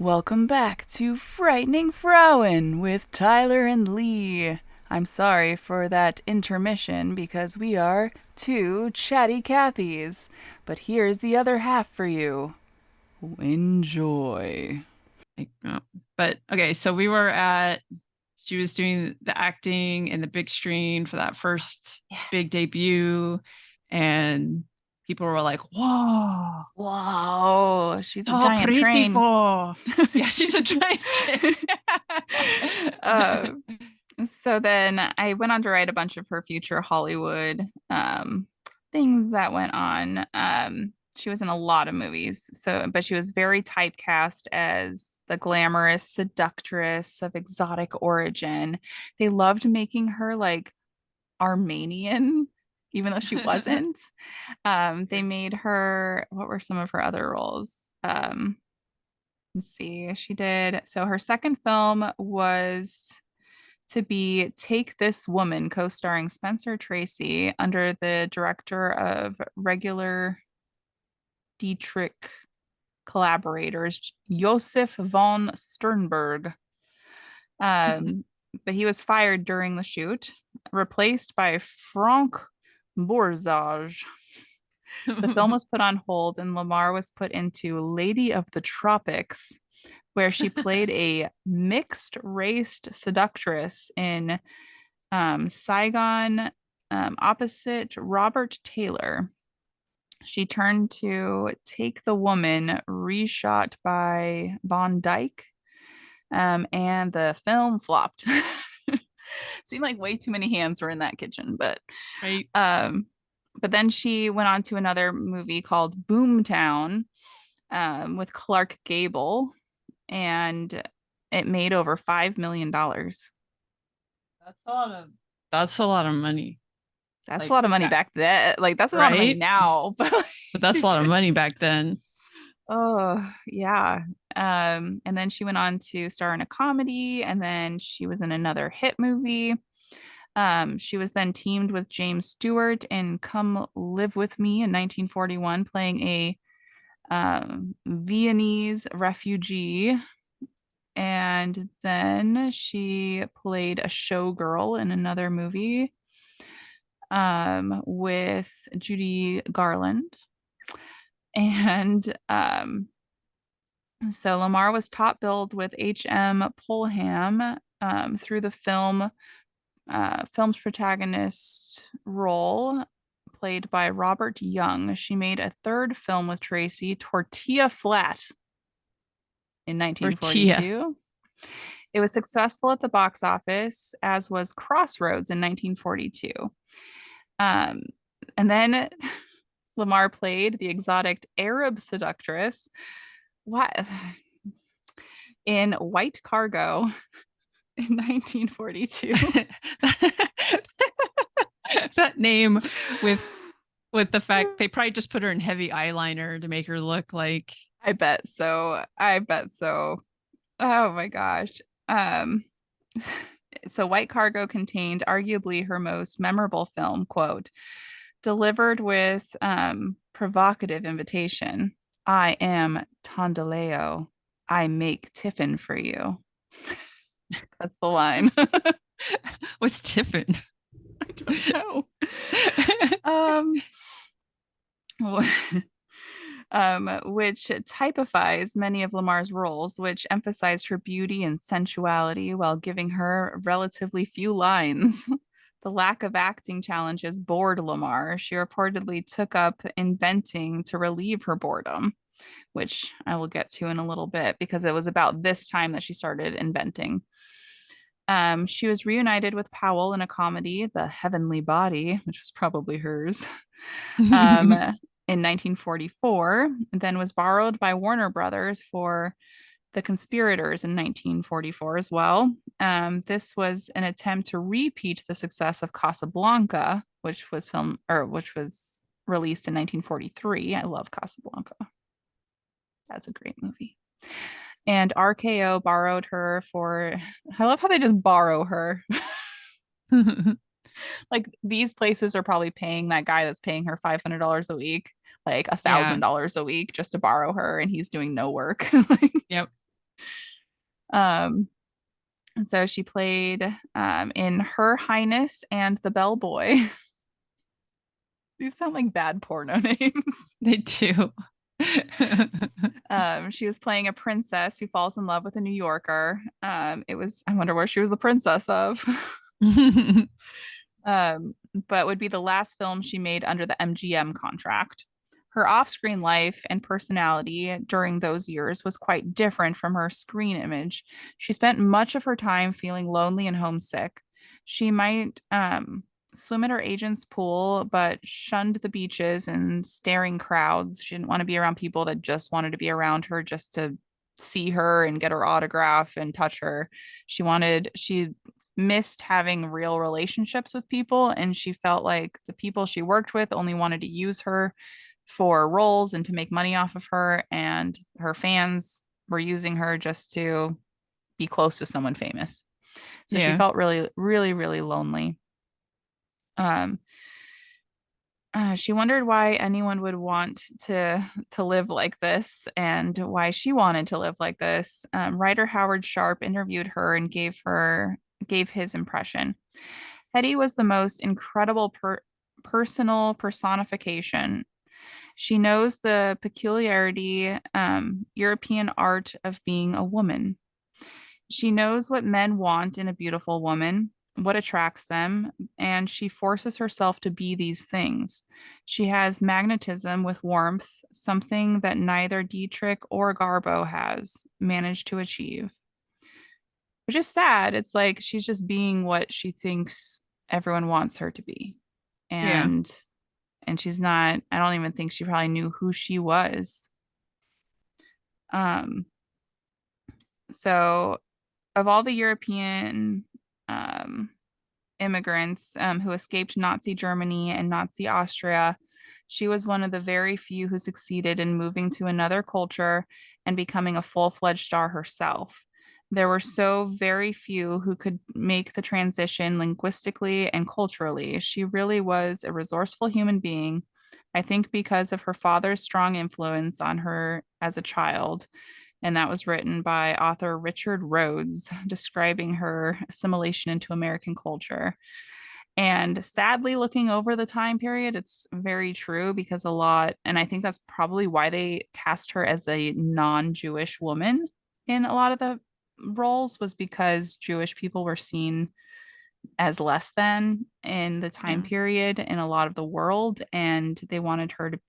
Welcome back to Frightening Frauen with Tyler and Lee. I'm sorry for that intermission because we are two chatty Cathys, but here's the other half for you. Enjoy. Oh, but okay, so she was doing the acting in the big screen for that first big debut, and people were like, "Whoa, Whoa, she's a so giant pretty train. for." Yeah, she's a giant chick. uh, so then I went on to write a bunch of her future Hollywood things that went on. She was in a lot of movies, but she was very typecast as the glamorous seductress of exotic origin. They loved making her like Armenian, even though she wasn't. They made her, what were some of her other roles? Let's see. She did, so her second film was to be Take This Woman, co-starring Spencer Tracy under the director of regular Dietrich collaborators, Josef von Sternberg. But he was fired during the shoot, replaced by Frank Borzage. The film was put on hold, and Lamarr was put into Lady of the Tropics, where she played a mixed raced seductress in Saigon, opposite Robert Taylor. She turned to Take the Woman, reshot by Von Dyke, and the film flopped. Seemed like way too many hands were in that kitchen, Right. but then she went on to another movie called Boomtown, with Clark Gable, and it made over $5 million. That's a lot of that's a lot of money. That's a Like lot of money that, back then. Like that's a lot of money right? now, but But that's a lot of like, money back then. oh yeah. And then she went on to star in a comedy, and then she was in another hit movie. She was then teamed with James Stewart in Come Live With Me in 1941, playing a Viennese refugee. And then she played a showgirl in another movie with Judy Garland. And so Lamarr was top billed with H.M. Polham through the film's protagonist role played by Robert Young. She made a third film with Tracy, Tortilla Flat, in Tortilla. 1942. It was successful at the box office, as was Crossroads in 1942. Um, and then Lamarr played the exotic Arab seductress, what, in White Cargo in 1942. That name with with the fact they probably just put her in heavy eyeliner to make her look like I bet so. I bet so. Oh my gosh. Um, so White Cargo contained arguably her most memorable film, quote, delivered with provocative invitation. I am Tondaleo. I make tiffin for you. That's the line. what's Tiffin? I don't know. Um, which typifies many of Lamar's roles, which emphasized her beauty and sensuality while giving her relatively few lines. The lack of acting challenges bored Lamarr. She reportedly took up inventing to relieve her boredom, which I will get to in a little bit because it was about this time that she started inventing. She was reunited with Powell in a comedy, The Heavenly Body, which was probably hers, in 1944, then was borrowed by Warner Brothers for The Conspirators in 1944 as well. This was an attempt to repeat the success of Casablanca, which was released in 1943. I love Casablanca. That's a great movie. And RKO borrowed her for, I love how they just borrow her. Like these places are probably paying that guy that's paying her $500 a week, like a thousand Yeah. dollars a week just to borrow her, and he's doing no work. Yep. Um, and so she played in Her Highness and the Bellboy. These sound like bad porno names. They do. She was playing a princess who falls in love with a New Yorker. I wonder where she was the princess of. But would be the last film she made under the MGM contract. Her off screen life and personality during those years was quite different from her screen image. She spent much of her time feeling lonely and homesick. She might swim at her agent's pool, but shunned the beaches and staring crowds. She didn't want to be around people that just wanted to be around her just to see her and get her autograph and touch her. She missed having real relationships with people, and she felt like the people she worked with only wanted to use her for roles and to make money off of her, and her fans were using her just to be close to someone famous. So she Yeah. felt really, really, really lonely. Um, she wondered why anyone would want to live like this and why she wanted to live like this. Writer Howard Sharp interviewed her and gave his impression. Hedy was the most incredible personal personification. She knows the peculiarity European art of being a woman. She knows what men want in a beautiful woman, what attracts them, and she forces herself to be these things. She has magnetism with warmth, something that neither Dietrich or Garbo has managed to achieve. Which is sad. It's like she's just being what she thinks everyone wants her to be. Yeah. And she's not, I don't even think she probably knew who she was. Um, so of all the European um, immigrants who escaped Nazi Germany and Nazi Austria, she was one of the very few who succeeded in moving to another culture and becoming a full-fledged star herself. There were so very few who could make the transition linguistically and culturally. She really was a resourceful human being, I think because of her father's strong influence on her as a child, and that was written by author Richard Rhodes, describing her assimilation into American culture. And sadly, looking over the time period, it's very true because a lot, and I think that's probably why they cast her as a non Jewish woman in a lot of the roles, was because Jewish people were seen as less than in the time Yeah. period in a lot of the world. And they wanted to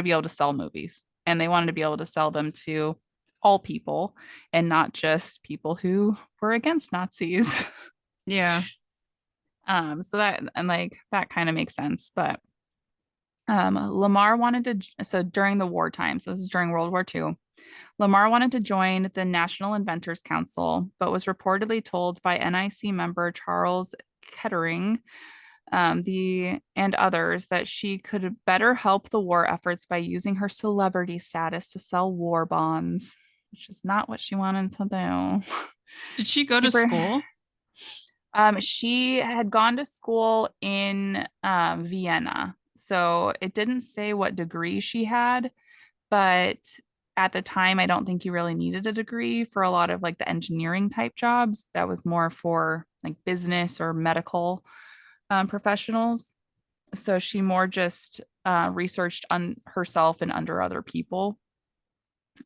be able to sell movies, and they wanted to be able to sell them to all people and not just people who were against Nazis. Yeah. So that, and like that kind of makes sense. But Lamarr wanted to, so during the wartime, so this is during World War II, Lamarr wanted to join the National Inventors Council, but was reportedly told by NIC member Charles Kettering and others that she could better help the war efforts by using her celebrity status to sell war bonds, which is not what she wanted to do. Did she go She, to school? she had gone to school in Vienna, so it didn't say what degree she had, but at the time, I don't think you really needed a degree for a lot of like the engineering type jobs. That was more for like business or medical professionals. So she more just researched on herself and under other people.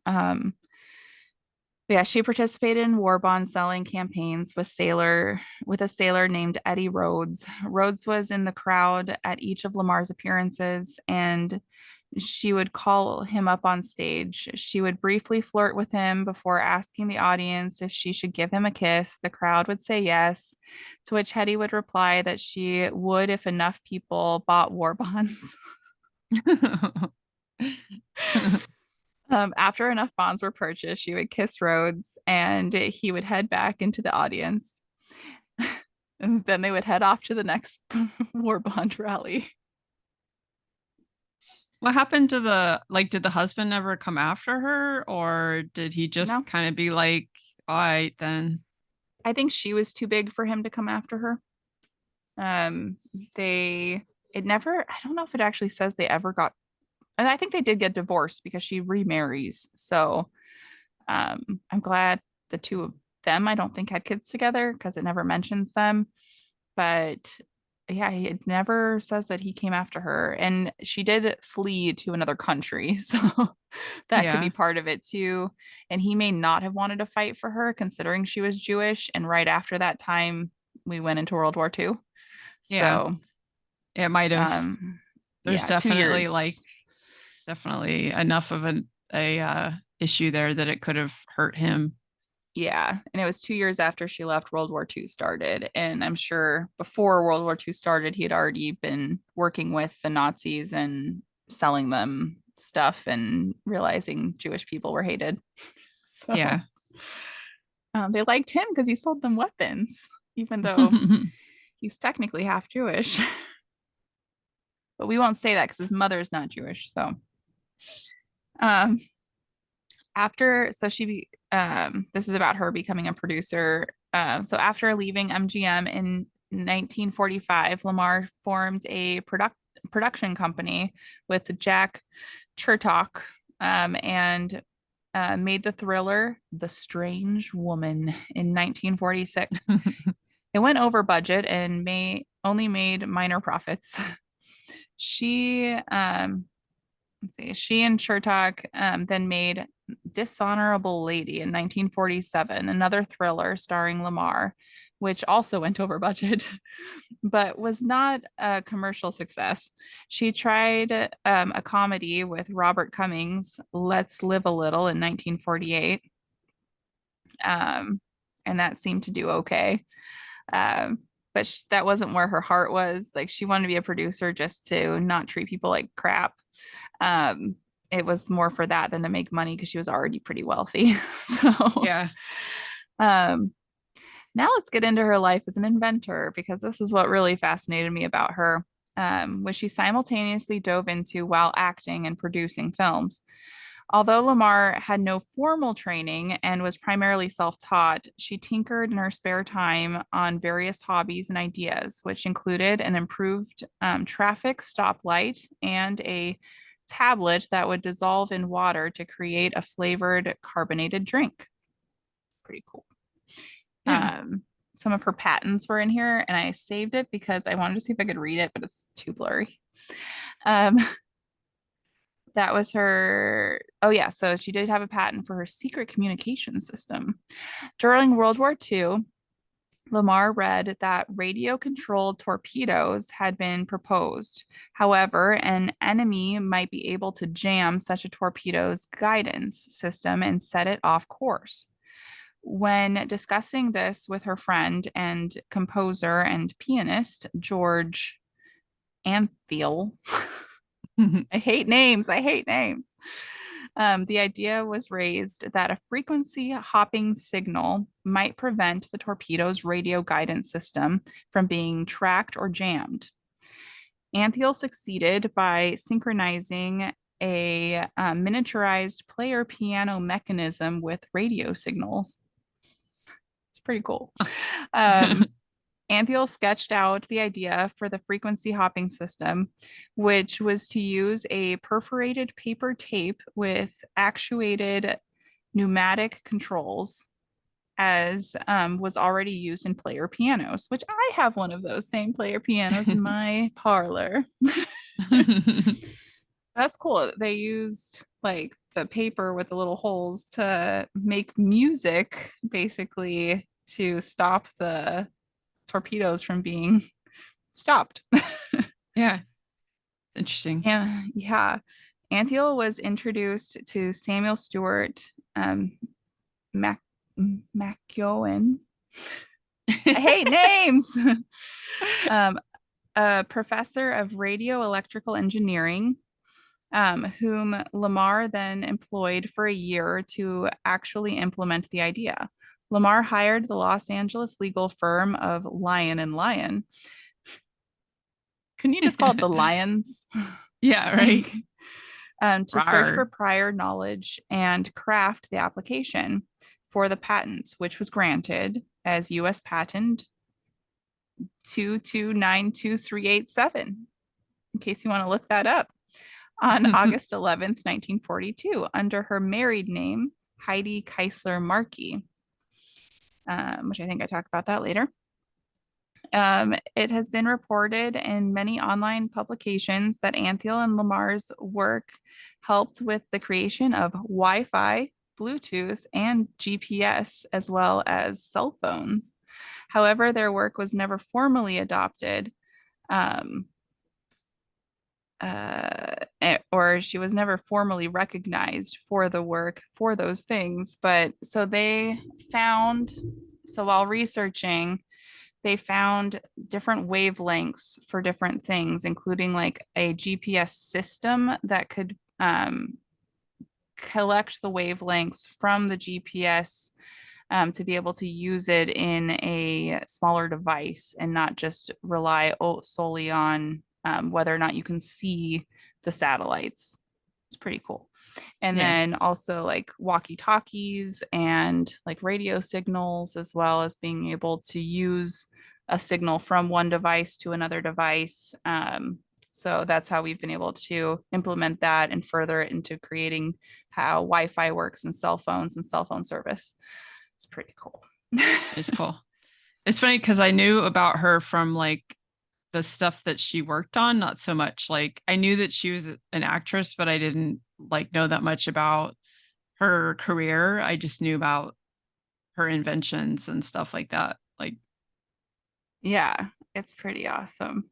Um, yeah, she participated in war bond selling campaigns with a sailor named Eddie Rhodes. Rhodes was in the crowd at each of Lamarr's appearances, and she would call him up on stage. She would briefly flirt with him before asking the audience if she should give him a kiss. The crowd would say yes, to which Hedy would reply that she would if enough people bought war bonds. After enough bonds were purchased, she would kiss Rhodes and he would head back into the audience. And then they would head off to the next war bond rally. What happened to did the husband ever come after her, or did he just No, kind of be like, all right, then? I think she was too big for him to come after her. Um, they, it never, I don't know if it actually says they ever got, and I think they did get divorced because she remarries. So I'm glad the two of them, I don't think, had kids together because it never mentions them. But yeah, it never says that he came after her. And she did flee to another country. So that could be Yeah. part of it too. And he may not have wanted to fight for her considering she was Jewish. And right after that time, we went into World War II. Yeah. So, It might have. There's yeah, two definitely like years. definitely enough of a issue there that it could have hurt him. Yeah. And it was 2 years after she left, World War II started. And I'm sure before World War II started, he had already been working with the Nazis and selling them stuff and realizing Jewish people were hated. So Yeah. they liked him because he sold them weapons, even though he's technically half Jewish. But we won't say that because his mother is not Jewish. So um, this is about her becoming a producer. So after leaving MGM in 1945, Lamarr formed a production company with Jack Chertok, and made the thriller The Strange Woman in 1946. It went over budget and only made minor profits. She let's see, she and Chertok then made Dishonorable Lady in 1947, another thriller starring Lamarr, which also went over budget, but was not a commercial success. She tried a comedy with Robert Cummings, Let's Live a Little, in 1948, um, and that seemed to do okay. Um, but that wasn't where her heart was. Like, she wanted to be a producer just to not treat people like crap. Um, it was more for that than to make money because she was already pretty wealthy. So, Yeah. um, now let's get into her life as an inventor because this is what really fascinated me about her, which she simultaneously dove into while acting and producing films. Although Lamarr had no formal training and was primarily self taught, she tinkered in her spare time on various hobbies and ideas, which included an improved traffic stoplight and a tablet that would dissolve in water to create a flavored carbonated drink. Pretty cool. Yeah. Some of her patents were in here, and I saved it because I wanted to see if I could read it, but it's too blurry. Um, that was her. Oh, yeah. So she did have a patent for her secret communication system. During World War II, Lamarr read that radio controlled torpedoes had been proposed. However, an enemy might be able to jam such a torpedo's guidance system and set it off course. When discussing this with her friend and composer and pianist, George Antheil, I hate names. I hate names. The idea was raised that a frequency hopping signal might prevent the torpedo's radio guidance system from being tracked or jammed. Antheil succeeded by synchronizing a miniaturized player piano mechanism with radio signals. It's pretty cool. Antheil sketched out the idea for the frequency hopping system, which was to use a perforated paper tape with actuated pneumatic controls, as was already used in player pianos, which I have one of those same player pianos in my parlor. That's cool. They used like the paper with the little holes to make music, basically, to stop the torpedoes from being stopped. Yeah. It's interesting. Yeah, yeah. Antheil was introduced to Samuel Stewart Mac McGowan. I hate names. um, a professor of radio electrical engineering, whom Lamarr then employed for a year to actually implement the idea. Lamarr hired the Los Angeles legal firm of Lyon and Lyon. Couldn't you just call it the Lions? Yeah, right. Like, to search for Rar. prior knowledge and craft the application for the patent, which was granted as U.S. Patent 2292387, in case you want to look that up, on August 11th, 1942, under her married name, Hedy Keisler Markey. which I think I talk about that later. It has been reported in many online publications that Antheil and Lamarr's work helped with the creation of Wi Fi, Bluetooth, and GPS, as well as cell phones. However, their work was never formally adopted, um, or she was never formally recognized for the work for those things. But so they found, so while researching, they found different wavelengths for different things, including like a GPS system that could collect the wavelengths from the GPS to be able to use it in a smaller device and not just rely solely on whether or not you can see the satellites. It's pretty cool. And Yeah. then also like walkie talkies and like radio signals, as well as being able to use a signal from one device to another device. So that's how we've been able to implement that and further it into creating how Wi Fi works in cell phones and cell phone service. It's pretty cool. It's cool. It's funny because I knew about her from like the stuff that she worked on, not so much like I knew that she was an actress, but I didn't like know that much about her career. I just knew about her inventions and stuff like that. Like, Yeah, it's pretty awesome.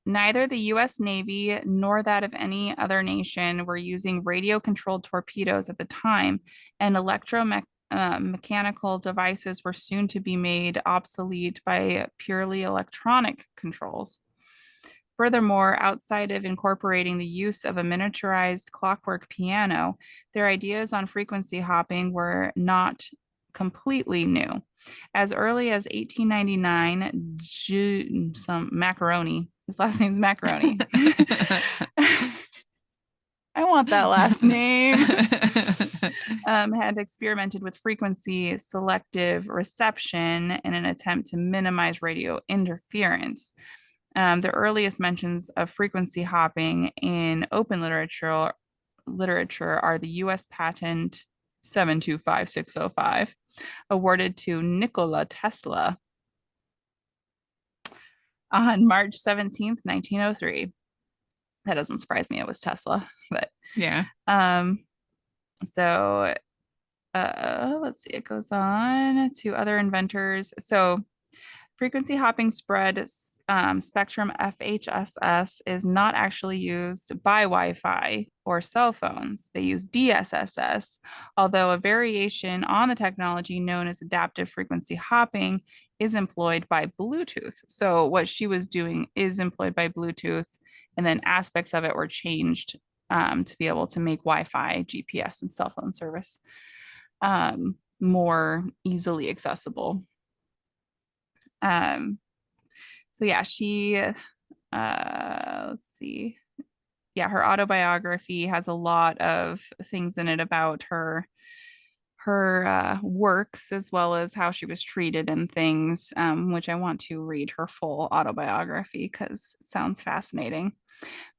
Neither the US Navy nor that of any other nation were using radio controlled torpedoes at the time, and mechanical devices were soon to be made obsolete by purely electronic controls. Furthermore, outside of incorporating the use of a miniaturized clockwork piano, their ideas on frequency hopping were not completely new. As early as 1899, some macaroni, his last name's Macaroni. I want that last name. Had experimented with frequency selective reception in an attempt to minimize radio interference. The earliest mentions of frequency hopping in open literature are the U.S. patent 725605, awarded to Nikola Tesla on March 17th, 1903. That doesn't surprise me. It was Tesla, but yeah. um, so let's see. It goes on to other inventors. So frequency hopping spread spectrum FHSS is not actually used by Wi Fi or cell phones. They use DSSS, although a variation on the technology known as adaptive frequency hopping is employed by Bluetooth. So, what she was doing is employed by Bluetooth, and then aspects of it were changed to be able to make Wi Fi, GPS, and cell phone service more easily accessible. Um, so yeah, she let's see. Yeah, her autobiography has a lot of things in it about her works as well as how she was treated and things, which I want to read her full autobiography because it sounds fascinating.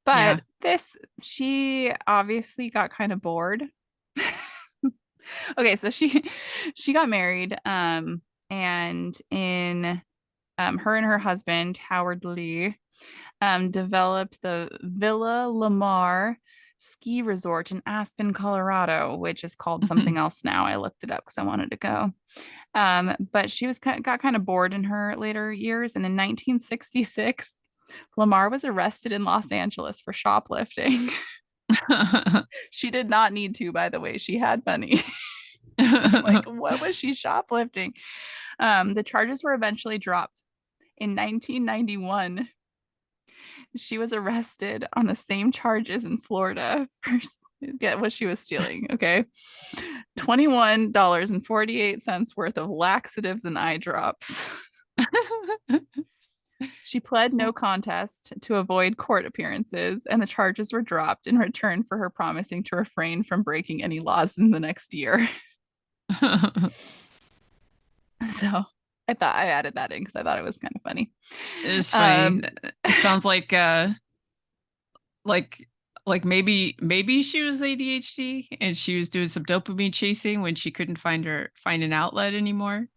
Yeah. But this, she obviously got kind of bored. Okay, so she got married, and in her and her husband, Howard Lee, developed the Villa Lamarr ski resort in Aspen, Colorado, which is called something else now. I looked it up because I wanted to go. But she got kind of bored in her later years. And in 1966, Lamarr was arrested in Los Angeles for shoplifting. She did not need to, by the way. She had money. Like, what was she shoplifting? The charges were eventually dropped. In 1991, she was arrested on the same charges in Florida for get what she was stealing. Okay. $21.48 worth of laxatives and eye drops. She pled no contest to avoid court appearances, and the charges were dropped in return for her promising to refrain from breaking any laws in the next year. So I thought I added that in because I thought it was kind of funny. It is funny. Um, It sounds like Like maybe she was ADHD and she was doing some dopamine chasing when she couldn't find an outlet anymore.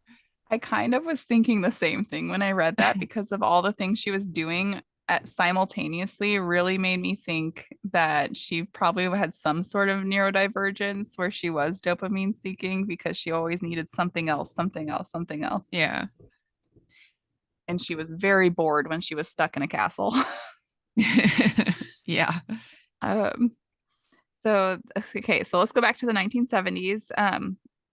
I kind of was thinking the same thing when I read that because of all the things she was doing simultaneously really made me think that she probably had some sort of neurodivergence where she was dopamine seeking because she always needed something else, something else, something else. Yeah. And she was very bored when she was stuck in a castle. Yeah. um, So, okay, so let's go back to the 1970s.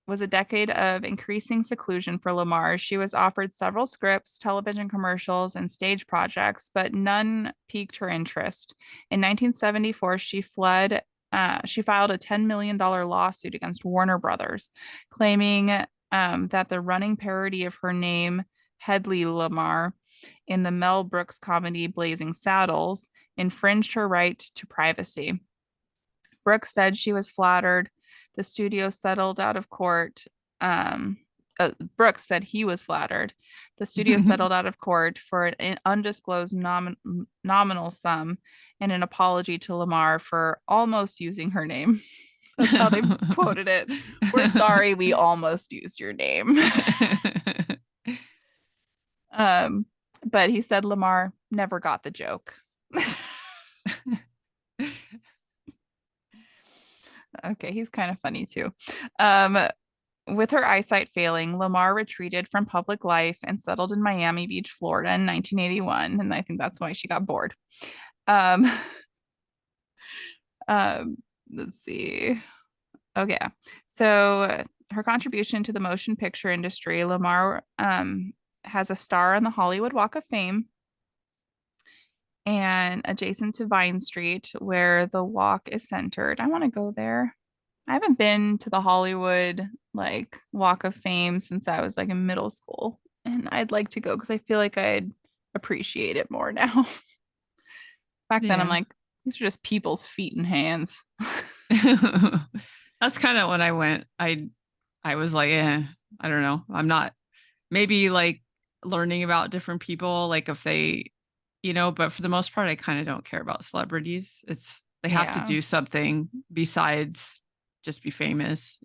Was a decade of increasing seclusion for Lamarr. She was offered several scripts, television commercials, and stage projects, but none piqued her interest. In 1974, she fled. She filed a $10 million lawsuit against Warner Brothers, claiming that the running parody of her name, Hedy Lamarr, in the Mel Brooks comedy Blazing Saddles, infringed her right to privacy. Brooks said she was flattered. The studio settled out of court. Um, Brooks said he was flattered. The studio settled out of court for an undisclosed nominal sum and an apology to Lamarr for almost using her name. That's how they quoted it. We're sorry we almost used your name. um, but he said Lamarr never got the joke. Okay, he's kind of funny too. Um, with her eyesight failing, Lamarr retreated from public life and settled in Miami Beach, Florida in 1981. And I think that's why she got bored. Um, um, let's see. Okay. So her contribution to the motion picture industry, Lamarr has a star on the Hollywood Walk of Fame and adjacent to Vine Street, where the walk is centered. I want to go there. I haven't been to the Hollywood like Walk of Fame since I was like in middle school, and I'd like to go because I feel like I'd appreciate it more now. Back then, I'm Yeah. like, these are just people's feet and hands. That's kind of when I went. I was like, I don't know. I'm not maybe like learning about different people, like if they, but for the most part, I kind of don't care about celebrities. It's they have to Yeah, do something besides just be famous.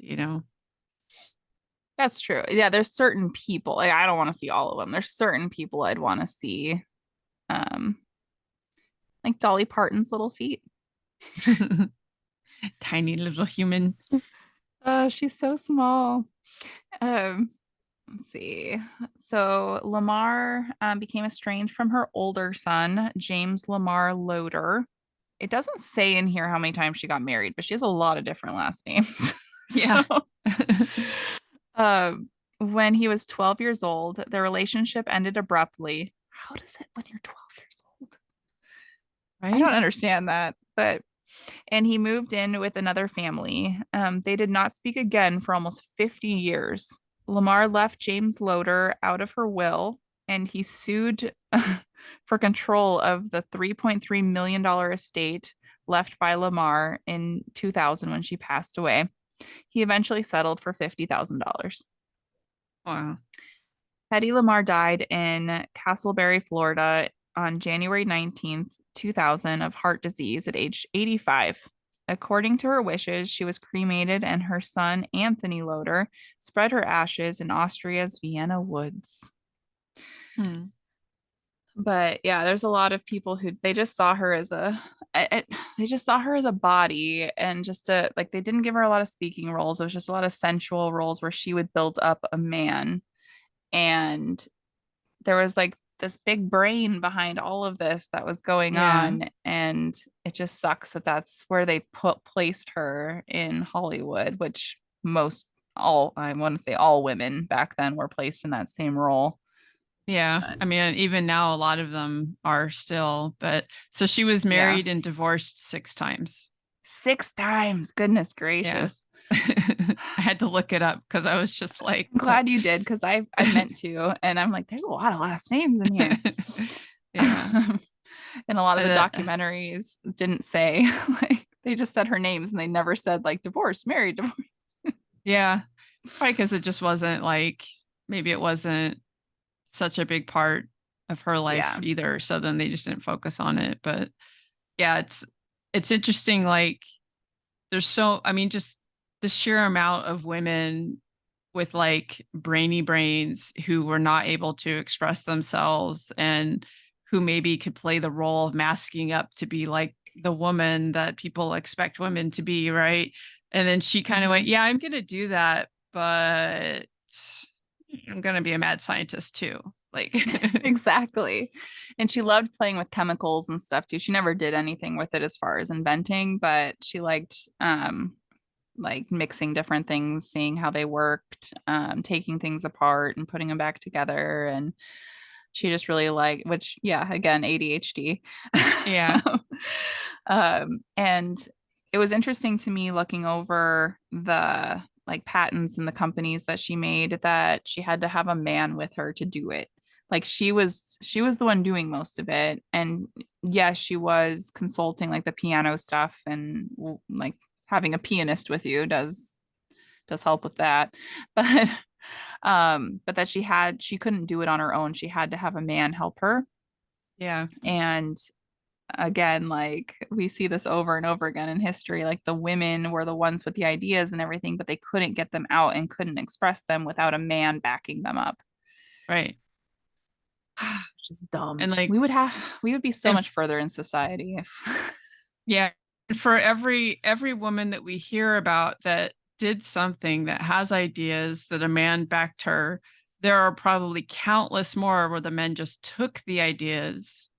that's true. Yeah, there's certain people. Like, I don't want to see all of them. There's certain people I'd want to see. Um, like Dolly Parton's little feet. Tiny little human. Oh, she's so small. Um, let's see. So Lamarr became estranged from her older son, James Lamarr Loader. It doesn't say in here how many times she got married, but she has a lot of different last names. Yeah. So, um, when he was 12 years old, their relationship ended abruptly. How does it when you're 12 years old? I don't Right? understand that, but and he moved in with another family. They did not speak again for almost 50 years. Lamarr left James Loader out of her will, and he sued for control of the $3.3 million estate left by Lamarr in 2000 when she passed away. He eventually settled for $50,000. Wow. Hedy Lamarr died in Castleberry, Florida on January 19th, 2000 of heart disease at age 85. According to her wishes, she was cremated and her son, Anthony Loader, spread her ashes in Austria's Vienna woods. Hmm. But yeah, there's a lot of people who they just saw her as they just saw her as a body and just a like they didn't give her a lot of speaking roles. It was just a lot of sensual roles where she would build up a man, and there was like this big brain behind all of this that was going Yeah. on, and it just sucks that that's where they placed her in Hollywood, which most all I want to say all women back then were placed in that same role. Yeah. But I mean, even now, a lot of them are still, but so she was yeah, married and divorced 6 times. 6 times, goodness Yeah. gracious. I had to look it up because I was just like, I'm what? glad you did because I meant to, and I'm like, there's a lot of last names in here. Yeah. And a lot of the And, documentaries didn't say like they just said her names and they never said like divorced, married, divorced. yeah. Probably because it just wasn't like, maybe it wasn't such a big part of her life Yeah. either. So then they just didn't focus on it. But yeah, it's interesting, like there's so, I mean, just the sheer amount of women with like brainy brains who were not able to express themselves and who maybe could play the role of masking up to be like the woman that people expect women to be, right? And then she kind of Hmm. went, yeah, I'm going to do that, but I'm going to be a mad scientist too. Like, Exactly. And she loved playing with chemicals and stuff too. She never did anything with it as far as inventing, but she liked like mixing different things, seeing how they worked, taking things apart and putting them back together. And she just really liked, which, yeah, again, ADHD. yeah, And it was interesting to me looking over the like patents and the companies that she made that she had to have a man with her to do it. Like she was the one doing most of it. And yes, she was consulting like the piano stuff and like having a pianist with you does help with that. But that she couldn't do it on her own. She had to have a man help her. yeah, And again, like we see this over and over again in history, like the women were the ones with the ideas and everything, but they couldn't get them out and couldn't express them without a man backing them up. right. Which is dumb. And like, We would be so and much further in society if yeah, for every woman that we hear about that did something that has ideas that a man backed her, there are probably countless more where the men just took the ideas,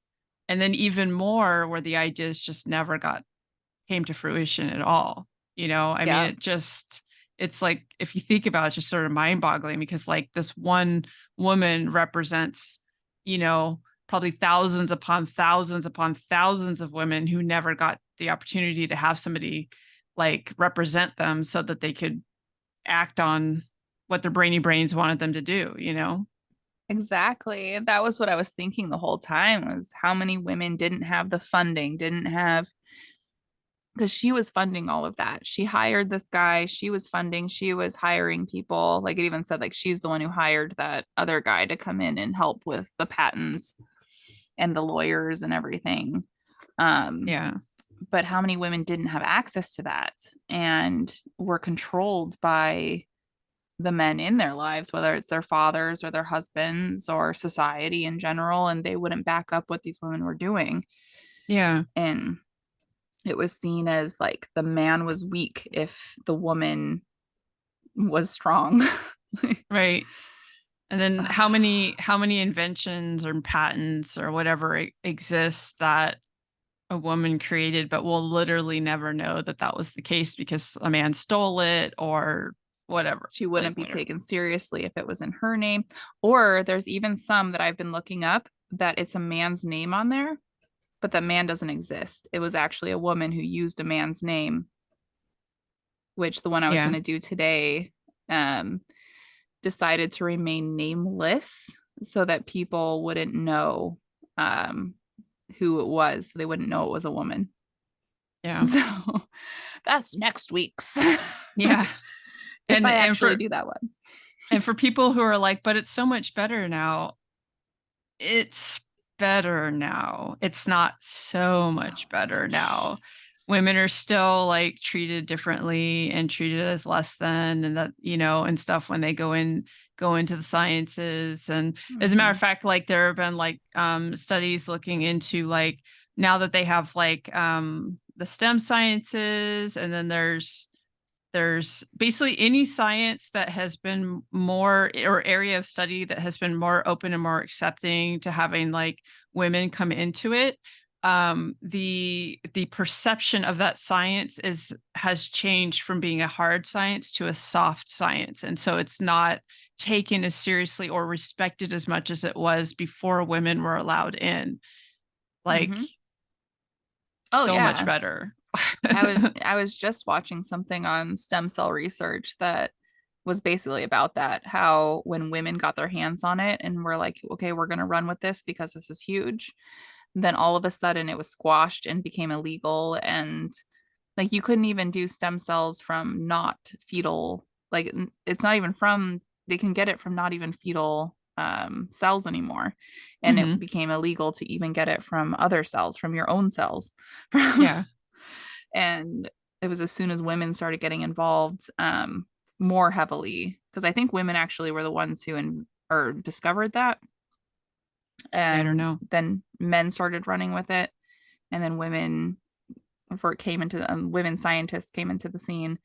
and then even more where the ideas just never got came to fruition at all. You know, I mean, yeah, it's like if you think about it, it's just sort of mind-boggling because like this one woman represents, you know, probably thousands upon thousands of women who never got the opportunity to have somebody like represent them so that they could act on what their brainy brains wanted them to do, you know? exactly. That was what I was thinking the whole time was how many women didn't have the funding, didn't have because she was funding all of that. She hired this guy, she was funding, she was hiring people. Like it even said like she's the one who hired that other guy to come in and help with the patents and the lawyers and everything. Um, Yeah. but how many women didn't have access to that and were controlled by the men in their lives, whether it's their fathers or their husbands or society in general, and they wouldn't back up what these women were doing. Yeah. And it was seen as like the man was weak if the woman was strong. Right. And then how many inventions or patents or whatever exist that a woman created, but we'll literally never know that that was the case because a man stole it or whatever. She Like wouldn't be whatever. taken seriously if it was in her name. Or there's even some that I've been looking up that it's a man's name on there, but that man doesn't exist. It was actually a woman who used a man's name, which the one I was Yeah. going to do today um, decided to remain nameless so that people wouldn't know um, who it was. They wouldn't know it was a woman. Yeah. So that's next week's. Yeah. If And I and actually for do that one. and for people who are like, but it's so much better now. It's better now. It's not so So much better much. now. Women are still like treated differently and treated as less than and that, you know, and stuff when they go into the sciences. And as a matter of Mm-hmm. fact, like there have been like studies looking into like now that they have like the STEM sciences and then there's basically any science that has been more or area of study that has been more open and more accepting to having like women come into it. The perception of that science is has changed from being a hard science to a soft science, and so it's not taken as seriously or respected as much as it was before women were allowed in. Like Mm-hmm. Oh so much yeah. better. I was just watching something on stem cell research that was basically about that, how when women got their hands on it and were like, okay, we're going to run with this because this is huge, then all of a sudden it was squashed and became illegal. And like you couldn't even do stem cells from not fetal, like it's not even from, they can get it from not even fetal cells anymore. And it Hmm. became illegal to even get it from other cells, from your own cells. Yeah. And it was as soon as women started getting involved more heavily, because I think women actually were the ones who or discovered that, I don't and know. then men started running with it, and then women before it came into women scientists came into the scene,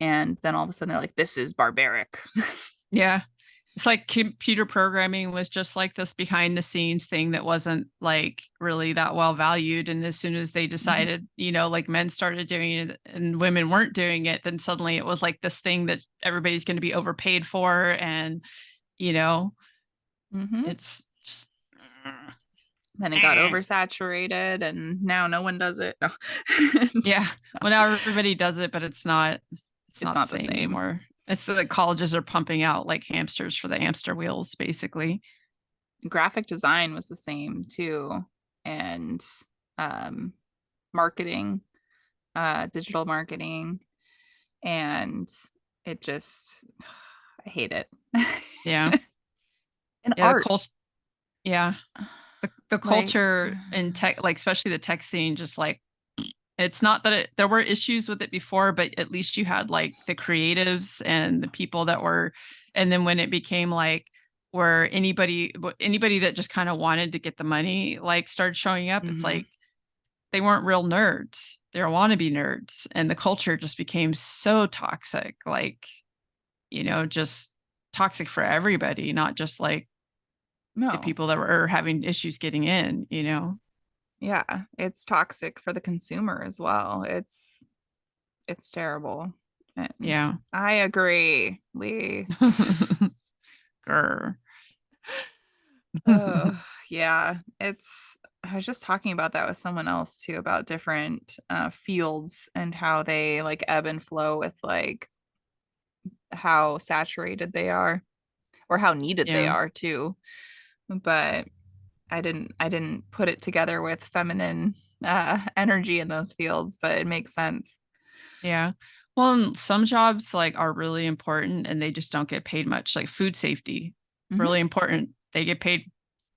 and then all of a sudden they're like, this is barbaric. Yeah. It's like computer programming was just like this behind the scenes thing that wasn't like really that well valued. And as soon as they Mhm. decided, like men started doing it and women weren't doing it, then suddenly it was like this thing that everybody's going to be overpaid for. And, you know, Mhm. it's just, Then it got oversaturated, and now no one does it. No. yeah. No, Well, now everybody does it, but it's it's not the not the same same. anymore. It's like colleges are pumping out like hamsters for the hamster wheels, basically. Graphic design was the same too, and um, marketing, digital marketing, and it just, I hate it. Yeah. And Yeah. art, Yeah. The like, culture in tech, like especially the tech scene, just like it's not that there were issues with it before, but at least you had like the creatives and the people that were, and then when it became like where anybody that just kind of wanted to get the money like started showing up, it's mhm. like they weren't real nerds. They were wannabe nerds, and the culture just became so toxic, like just toxic for everybody, not just like the No, people that were having issues getting in. yeah, it's toxic for the consumer as well. It's terrible. And Yeah. I agree, Lee. Grr. Oh, yeah. I was just talking about that with someone else too, about different fields and how they like ebb and flow with like how saturated they are or how needed they Yeah. are too. But I didn't put it together with feminine energy in those fields, but it makes sense. Yeah. Well, and some jobs like are really important and they just don't get paid much, like food safety, Hmm. really important. They get paid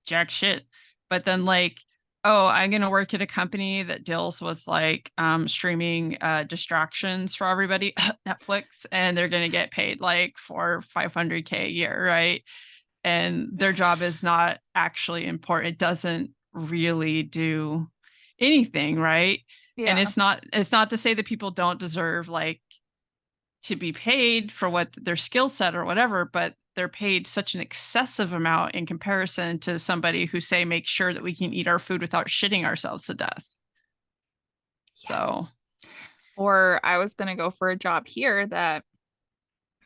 jack shit. But then like, oh, I'm gonna work at a company that deals with like streaming distractions for everybody, Netflix, and they're gonna get paid like 500K a year, right? And their job is not actually important. It doesn't really do anything, right? And Yeah. it's not to say that people don't deserve like to be paid for what their skill set or whatever, but they're paid such an excessive amount in comparison to somebody who say make sure that we can eat our food without shitting ourselves to death. Yeah. So Or I was going to go for a job here that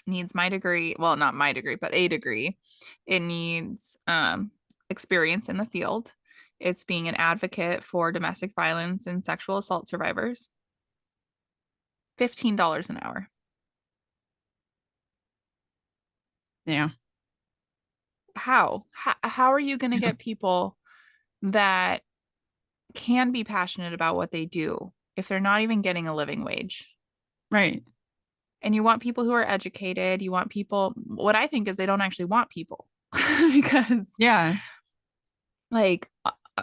needs my degree. Well, not my degree, but a degree. It needs experience in the field. It's being an advocate for domestic violence and sexual assault survivors. $15 an hour. yeah. How are you going to get people that can be passionate about what they do if they're not even getting a living wage? Right. And you want people who are educated. You want people, what I think is they don't actually want people because, Yeah. like,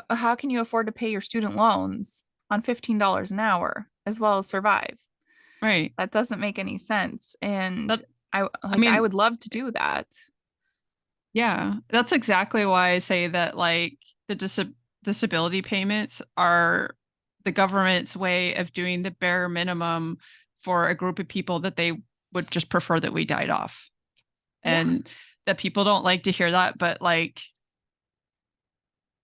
how can you afford to pay your student loans on $15 an hour as well as survive? Right. That doesn't make any sense. And That I I mean, would love to do that. yeah, that's exactly why I say that like the disability payments are the government's way of doing the bare minimum for a group of people that they would just prefer that we died off. Yeah. And that people don't like to hear that, but like,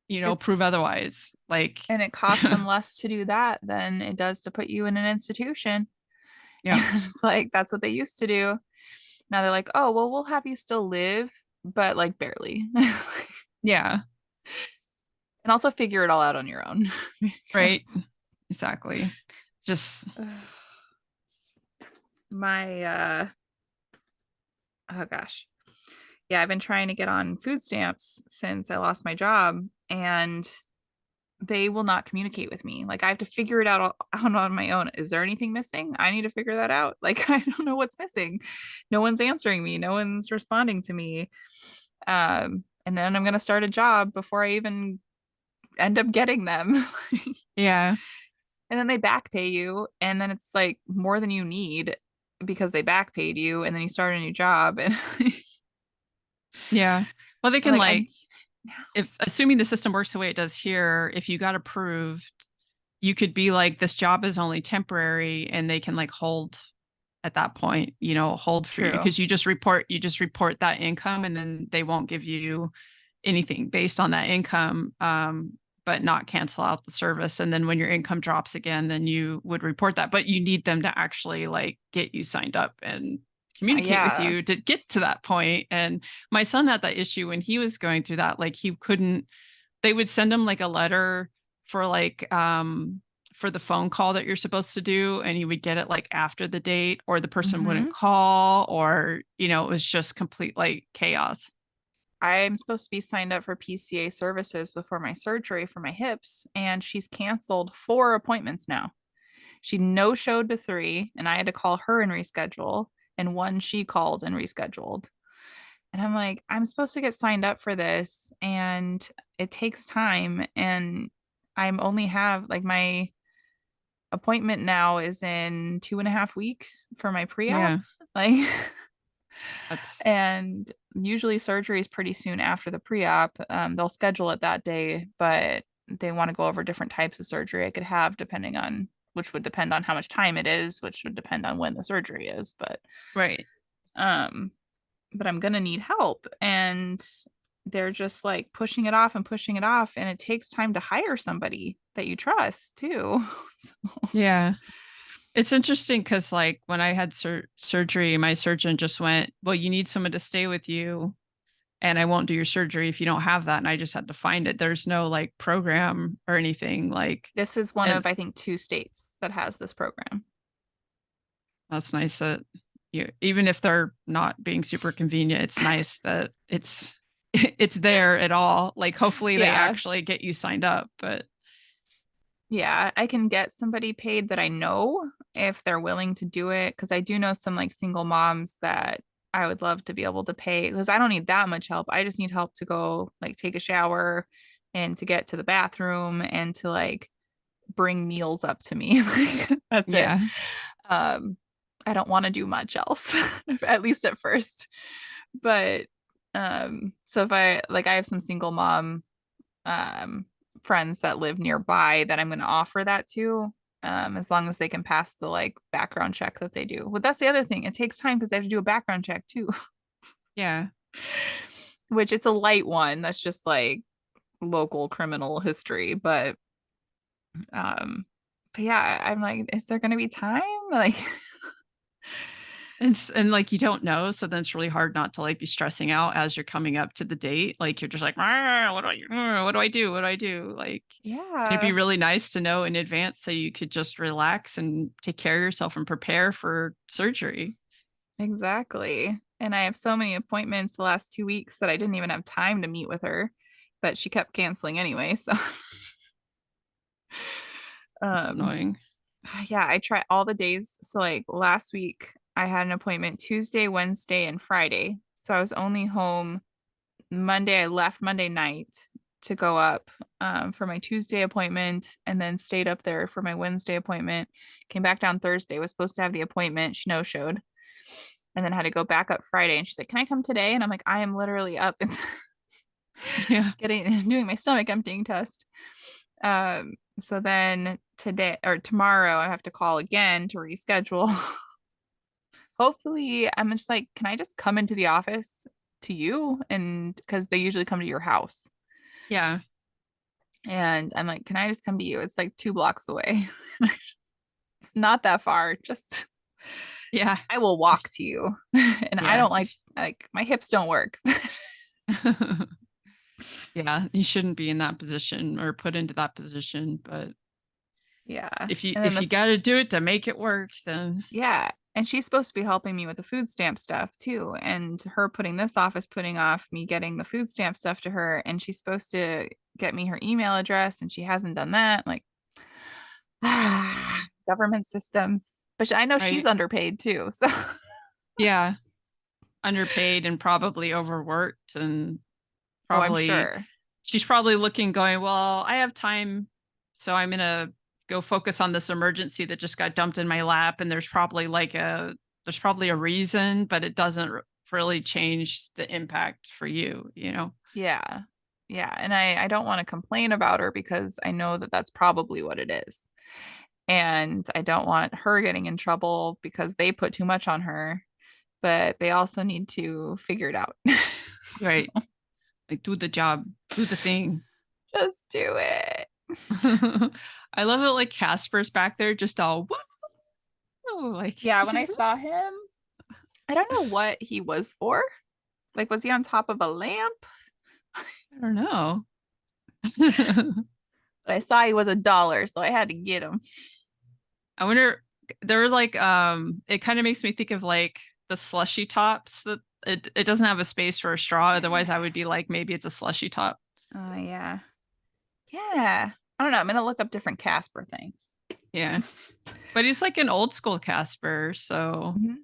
prove It's, otherwise. Like, and it costs them less to do that than it does to put you in an institution. yeah, And it's like, that's what they used to do. Now they're like, oh, well, we'll have you still live, but like barely. yeah, And also figure it all out on your own. right. Because Exactly. Just, my oh gosh. Yeah, I've been trying to get on food stamps since I lost my job, and they will not communicate with me. Like I have to figure it out on my own. Is there anything missing? I need to figure that out. Like I don't know what's missing. No one's answering me. No one's responding to me. And then I'm gonna start a job before I even end up getting them. yeah. And then they back pay you, and then it's like more than you need because they back paid you, and then you start a new job, and Yeah. Well, they I'm can like, I like, need now. if assuming the system works the way it does here, if you got approved, you could be like, this job is only temporary, and they can like hold at that point, hold for you True. because you just report that income, and then they won't give you anything based on that income, but not cancel out the service. And then when your income drops again, then you would report that. But you need them to actually like get you signed up and communicate with Yeah. you to get to that point. And my son had that issue when he was going through that. Like he couldn't, they would send him like a letter for like for the phone call that you're supposed to do, and he would get it like after the date, or the person wouldn't Hmm. call, or it was just complete like chaos. I'm supposed to be signed up for PCA services before my surgery for my hips, and she's canceled 4 appointments now. She no showed to 3, and I had to call her and reschedule, and one she called and rescheduled. And I'm like, I'm supposed to get signed up for this, and it takes time. And I'm only have like my appointment now is in 2.5 weeks for my pre-op. Yeah, Like, that's and usually surgery is pretty soon after the pre-op. They'll schedule it that day, but they want to go over different types of surgery I could have depending on which would depend on how much time it is, which would depend on when the surgery is. right. Um, but I'm gonna need help. And they're just like pushing it off and pushing it off. And it takes time to hire somebody that you trust too. So, Yeah. It's interesting because, like, when I had surgery, my surgeon just went, well, you need someone to stay with you, and I won't do your surgery if you don't have that. And I just had to find it. There's no like program or anything. Like, this is one and of, I think, 2 states that has this program. that's nice that even if they're not being super convenient, it's nice that it's there at all. Like, hopefully they Yeah. actually get you signed up. But Yeah. I can get somebody paid that I know if they're willing to do it. Cause I do know some like single moms that I would love to be able to pay because I don't need that much help. I just need help to go like take a shower and to get to the bathroom and to like bring meals up to me. That's it. yeah, Um, I don't want to do much else, at least at first. But so if I like I have some single mom um friends that live nearby that I'm gonna offer that to. As long as they can pass the like background check that they do. But that's the other thing. It takes time because they have to do a background check too, yeah. which it's a light one. That's just like local criminal history. Um, but yeah, I'm like, is there gonna be time? Like, And like you don't know, so then it's really hard not to like be stressing out as you're coming up to the date. Like you're just like, "Ah, what do I do? What do I do?" Like, and it'd be yeah, really nice to know in advance so you could just relax and take care of yourself and prepare for surgery. exactly. And I have so many appointments the last 2 weeks that I didn't even have time to meet with her, but she kept canceling anyway. So, That's um, annoying. yeah, I try all the days. So, like last week, I had an appointment Tuesday, Wednesday, and Friday. So I was only home Monday. I left Monday night to go up for my Tuesday appointment and then stayed up there for my Wednesday appointment. Came back down Thursday, was supposed to have the appointment. She no showed and then had to go back up Friday. And she's like, "Can I come today?" And I'm like, "I am literally up and Yeah. getting doing my stomach emptying test." So then today or tomorrow, I have to call again to reschedule. Hopefully, I'm just like, can I just come into the office to you? And because they usually come to your house. Yeah. And I'm like, can I just come to you? It's like 2 blocks away. It's not that far. Just Yeah. I will walk to you. And I Yeah. don't like my hips don't work. Yeah, you shouldn't be in that position or put into that position, but Yeah. if you And then if you got to do it to make it work, then yeah. And she's supposed to be helping me with the food stamp stuff too. And her putting this off is putting off me getting the food stamp stuff to her. And she's supposed to get me her email address and she hasn't done that. Like, government systems. But I know she's right? underpaid too. So, Yeah, underpaid and probably overworked, and oh, I'm probably sure. she's probably looking going, well, I have time, so I'm going to go focus on this emergency that just got dumped in my lap, and there's probably a reason, but it doesn't really change the impact for you, you know? Yeah. Yeah. And I don't want to complain about her because I know that that's probably what it is. And I don't want her getting in trouble because they put too much on her, but they also need to figure it out. Right. So, Like, do the job, do the thing. just do it. I love it. Like Casper's back there, just all whoa, like Yeah, when I just saw him, I don't know what he was for. Like, was he on top of a lamp? I don't know. But I saw he was $1, so I had to get him. I wonder. There were like it kind of makes me think of like the slushy tops that it doesn't have a space for a straw. Otherwise, I would be like, maybe it's a slushy top. Oh, yeah. Yeah. I don't know. I'm gonna look up different Casper things. Yeah, but he's like an old school Casper, so Mhm.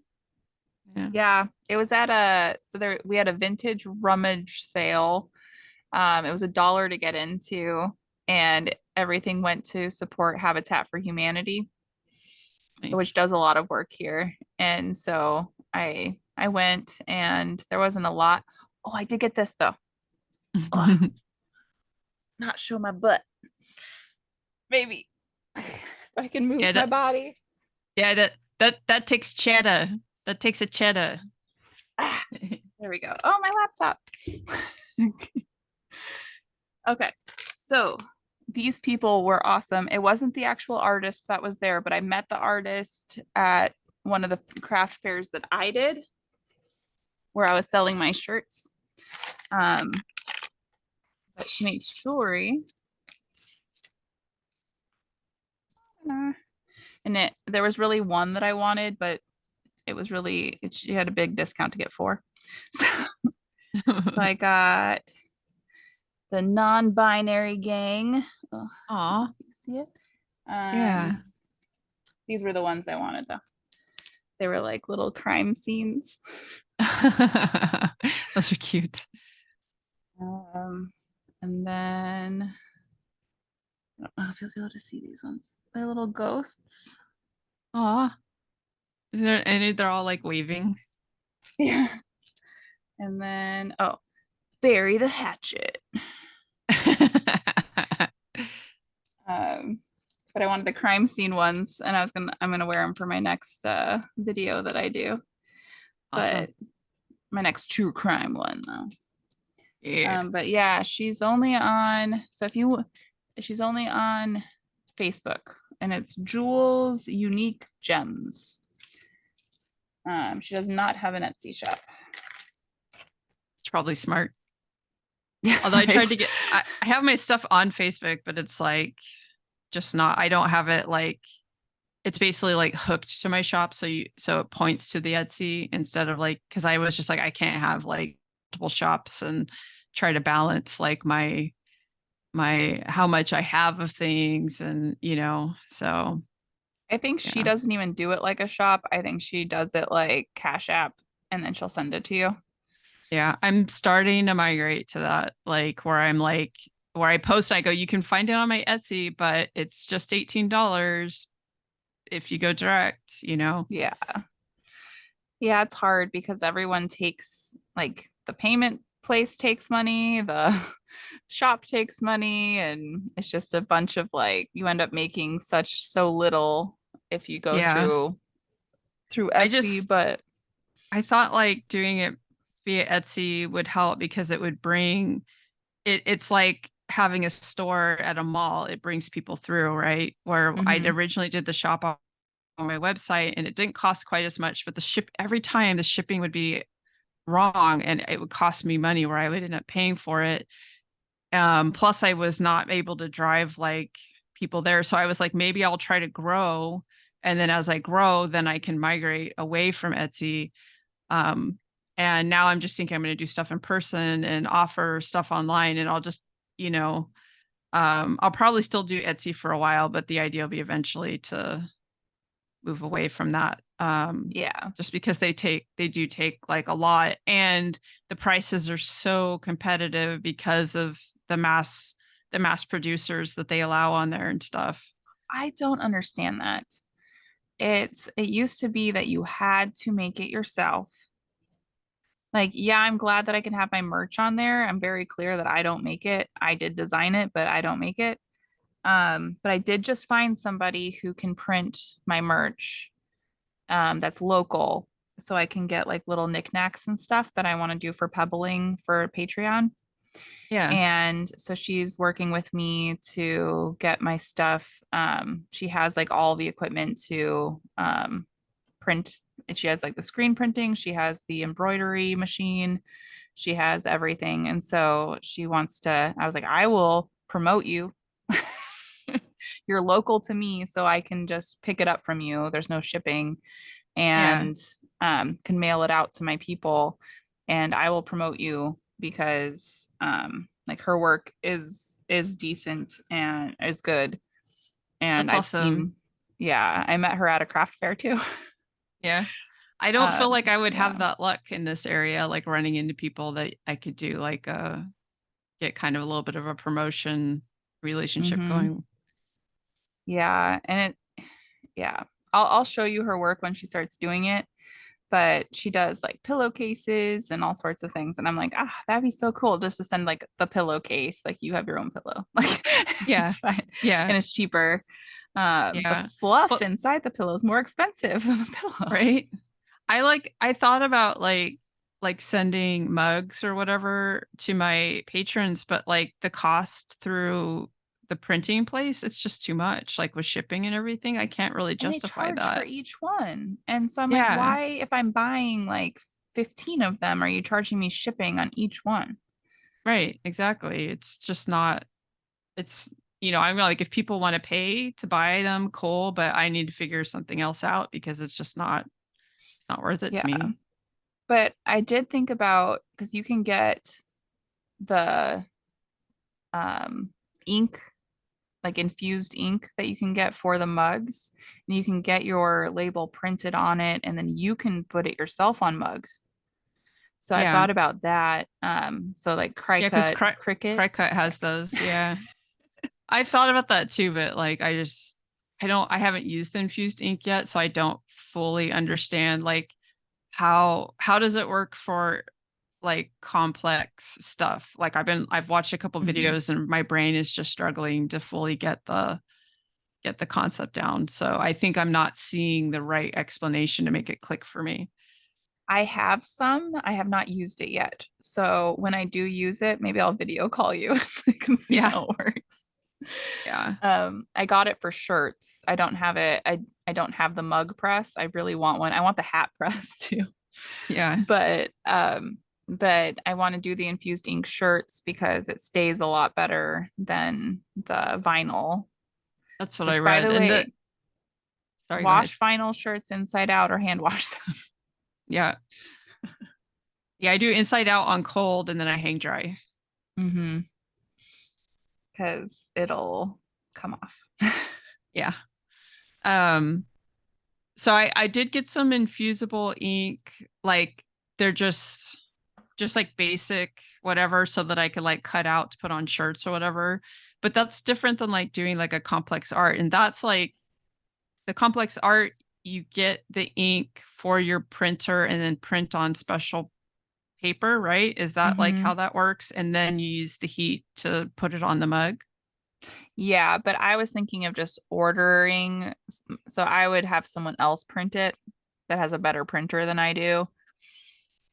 yeah, Yeah, it was at a so there we had a vintage rummage sale. It was $1 to get into, and everything went to support Habitat for Humanity, which nice. does a lot of work here. And so I went, and there wasn't a lot. Oh, I did get this though. Ugh, not show my butt. Maybe if I can move Yeah, my that body. yeah that takes cheddar. That takes a cheddar. Ah, there we go. Oh, my laptop. Okay. So these people were awesome. It wasn't the actual artist that was there, but I met the artist at one of the craft fairs that I did where I was selling my shirts. Um, but she makes jewelry. And there was really one that I wanted, but she had a big discount to get four. So, so I got the non-binary gang. Oh, Aw, you see it? yeah. These were the ones I wanted though. They were like little crime scenes. Those are cute. Um, and then I don't know if you'll be able to see these ones. They're little ghosts. Aw. And they're all like waving. Yeah. And then bury the hatchet. Um, but I wanted the crime scene ones, and I'm gonna wear them for my next video that I do. Awesome. But my next true crime one though. Yeah. But yeah, she's only on. So if you, she's only on Facebook, and it's Jules Unique Gems. She does not have an Etsy shop. It's probably smart. Yeah, Although I tried right. to I have my stuff on Facebook, but it's like just not, I don't have it like, it's basically like hooked to my shop. So it points to the Etsy instead of like, cause I was just like, I can't have like multiple shops and try to balance like how much I have of things and, so I think she yeah. doesn't even do it like a shop. I think she does it like Cash App, and then she'll send it to you. Yeah. I'm starting to migrate to that, like where I post, I go, you can find it on my Etsy, but it's just $18 if you go direct. Yeah. Yeah, it's hard because everyone takes like the payment place takes money, the shop takes money, and it's just a bunch of like you end up making so little if you go Yeah. through I Etsy, just, but I thought like doing it via Etsy would help because it would bring it's like having a store at a mall. It brings people through, right? Where I mhm. originally did the shop on my website and it didn't cost quite as much, but every time the shipping would be wrong and it would cost me money where I would end up paying for it. Plus I was not able to drive like people there. So I was like, maybe I'll try to grow. And then as I grow, then I can migrate away from Etsy. Um, and now I'm just thinking I'm going to do stuff in person and offer stuff online and I'll just, you know, I'll probably still do Etsy for a while, but the idea will be eventually to move away from that. Yeah. Just because they do take like a lot and the prices are so competitive because of the mass producers that they allow on there and stuff. I don't understand that. It used to be that you had to make it yourself. Like, yeah, I'm glad that I can have my merch on there. I'm very clear that I don't make it. I did design it, but I don't make it. But I did just find somebody who can print my merch, that's local, so I can get like little knickknacks and stuff that I want to do for pebbling for Patreon. Yeah, And so she's working with me to get my stuff. She has like all the equipment to print. And she has like the screen printing, she has the embroidery machine, she has everything. And so she wants to, I was like, I will promote you. You're local to me, so I can just pick it up from you. There's no shipping, yeah, and can mail it out to my people. And I will promote you because like her work is decent and is good. And that's I've awesome. seen, yeah, I met her at a craft fair too. Yeah. I don't feel like I would Yeah. have that luck in this area, like running into people that I could do like get kind of a little bit of a promotion relationship Hmm. going. Yeah. And yeah, I'll show you her work when she starts doing it. But she does like pillowcases and all sorts of things. And I'm like, ah, that'd be so cool just to send like the pillowcase. Like you have your own pillow. Like Yeah. it's fine. Yeah. And it's cheaper. The Yeah. fluff Well, inside the pillow is more expensive than the pillow. right. I thought about like sending mugs or whatever to my patrons, but like the cost through the printing place, it's just too much. Like with shipping and everything, I can't really And they justify charge for that. each one. And so I'm like, Yeah, why, if I'm buying like 15 of them, are you charging me shipping on each one? right. Exactly. It's just not, it's, I'm like, if people want to pay to buy them, cool, but I need to figure something else out because it's not worth it to Yeah. me. But I did think about, because you can get the um, ink, like infused ink that you can get for the mugs, and you can get your label printed on it, and then you can put it yourself on mugs. So I Yeah. thought about that. So like Yeah. Cause Cricut. Cricut has those. Yeah. I thought about that too, but like I haven't used the infused ink yet, so I don't fully understand like how does it work for like complex stuff. Like I've watched a couple Mhm. videos and my brain is just struggling to fully get the concept down. So I think I'm not seeing the right explanation to make it click for me. I have some. I have not used it yet. So when I do use it, maybe I'll video call you and you can see Yeah. how it works. Yeah. I got it for shirts. I don't have it. I don't have the mug press. I really want one. I want the hat press too. Yeah. But I want to do the infused ink shirts because it stays a lot better than the vinyl. That's what I Which, by read. the And the way, sorry, go ahead. wash vinyl shirts inside out or hand wash them. Yeah. Yeah, I do inside out on cold and then I hang dry. Mm-hmm. Because it'll come off. Yeah. Um so I did get some infusible ink, like they're just like basic whatever so that I could like cut out to put on shirts or whatever. But that's different than like doing like a complex art. And that's like the complex art, you get the ink for your printer and then print on special paper, right? Is that like Mm-hmm. how that works? And then you use the heat to put it on the mug? Yeah, but I was thinking of just ordering. So I would have someone else print it that has a better printer than I do.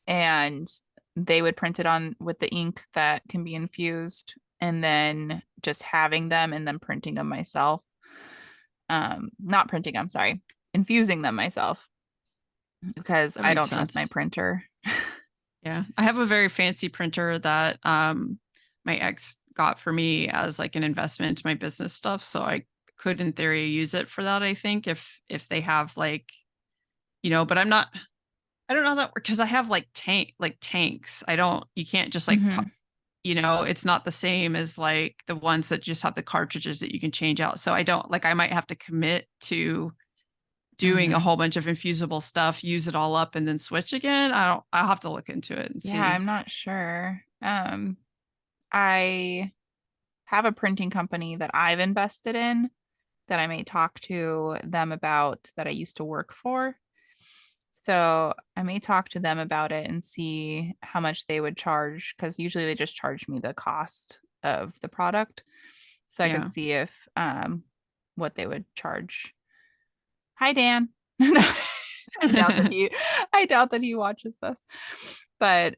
And they would print it on with the ink that can be infused, and then just having them and then printing them myself. Not printing, I'm sorry, infusing them myself because That I makes don't trust my sense. printer. Yeah. I have a very fancy printer that my ex got for me as like an investment into my business stuff. So I could in theory use it for that, I think, if they have like, but I don't know that because I have like tanks. I don't you can't just like Hmm. it's not the same as like the ones that just have the cartridges that you can change out. So I don't like I might have to commit to doing a Hmm. whole bunch of infusible stuff, use it all up and then switch again. I'll have to look into it and Yeah, see. I'm not sure. I have a printing company that I've invested in that I may talk to them about that I used to work for. So I may talk to them about it and see how much they would charge because usually they just charge me the cost of the product. So I could Yeah. see if what they would charge. Hi Dan. No, I doubt that he I doubt that he watches this. But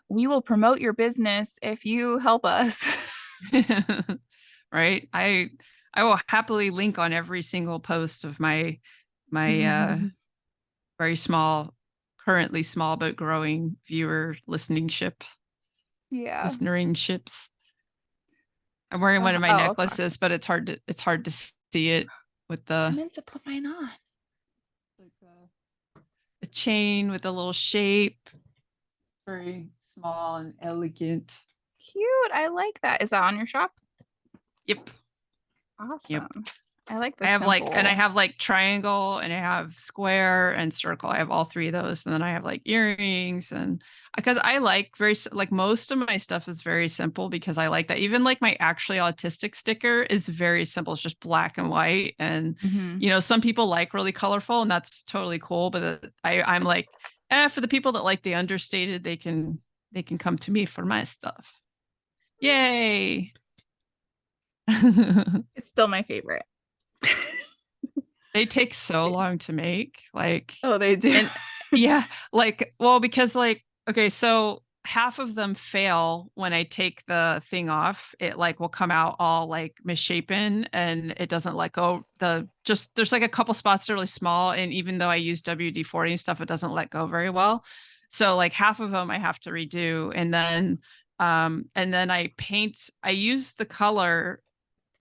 we will promote your business if you help us. Right. I will happily link on every single post of my very small, currently small but growing viewer listening ship, Yeah. listening ships. I'm wearing one of my I'll talk. necklaces, but it's hard to see it with I the meant to put mine on. like a chain with a little shape, very small and elegant. Cute. I like that. Is that on your shop? Yep. Yep. Awesome. I like the I have like, and I simple. have like triangle and I have square and circle. I have all three of those. And then I have like earrings and because I like like most of my stuff is very simple because I like that. Even like my actually autistic sticker is very simple. It's just black and white. And, Mhm. some people like really colorful and that's totally cool. But I'm like, for the people that like the understated, they can come to me for my stuff. Yay. It's still my favorite. They take so long to make. Like, Oh, they do. and yeah, like, well, because like, okay, so half of them fail when I take the thing off. It like will come out all like misshapen and it doesn't let go. There's like a couple spots that are really small. And even though I use WD-40 and stuff, it doesn't let go very well. So like half of them I have to redo. And then I use the color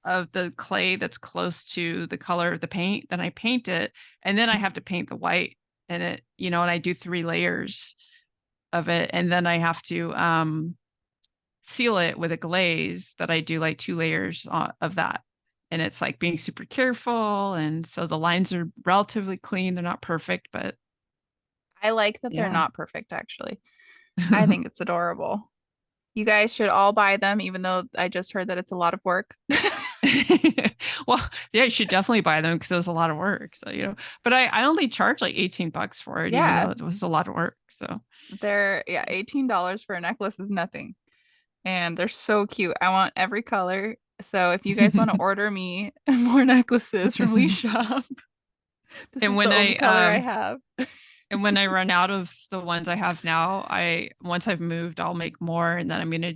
of the clay that's close to the color of the paint, then I paint it, and then I have to paint the white in it, and I do 3 layers of it, and then I have to seal it with a glaze that I do like 2 layers of that. And it's like being super careful, and so the lines are relatively clean. They're not perfect, but I like that they're yeah. not perfect, actually. I think it's adorable. You guys should all buy them, even though I just heard that it's a lot of work. Well, yeah, you should definitely buy them because it was a lot of work. So, but I only charged like $18 for it, even though Yeah, it was a lot of work. So, they're $18 for a necklace is nothing. And they're so cute. I want every color. So if you guys want to order me more necklaces from Lee Shop, this and is the when only I color I have. and when I run out of the ones I have now, once I've moved, I'll make more, and then I'm gonna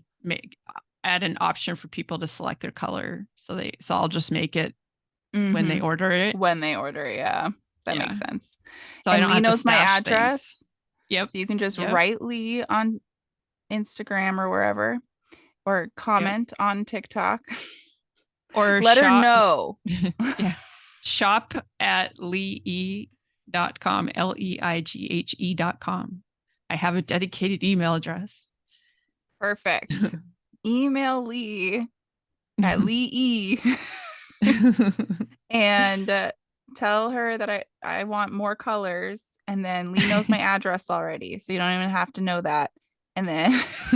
add an option for people to select their color. So I'll just make it when they Mm-hmm. order it. When they order, yeah, that makes Yeah. sense. So I And don't Lee have to knows my stash things. address. Yep. So you can just Yep. write Lee on Instagram or wherever, or Yep. comment on TikTok. Or Let her shop. know. Yeah. Shop at leighe.com, leighe.com. I have a dedicated email address. Perfect. Email Lee at Lee E. and tell her that I want more colors. And then Lee knows my address already. So you don't even have to know that. And then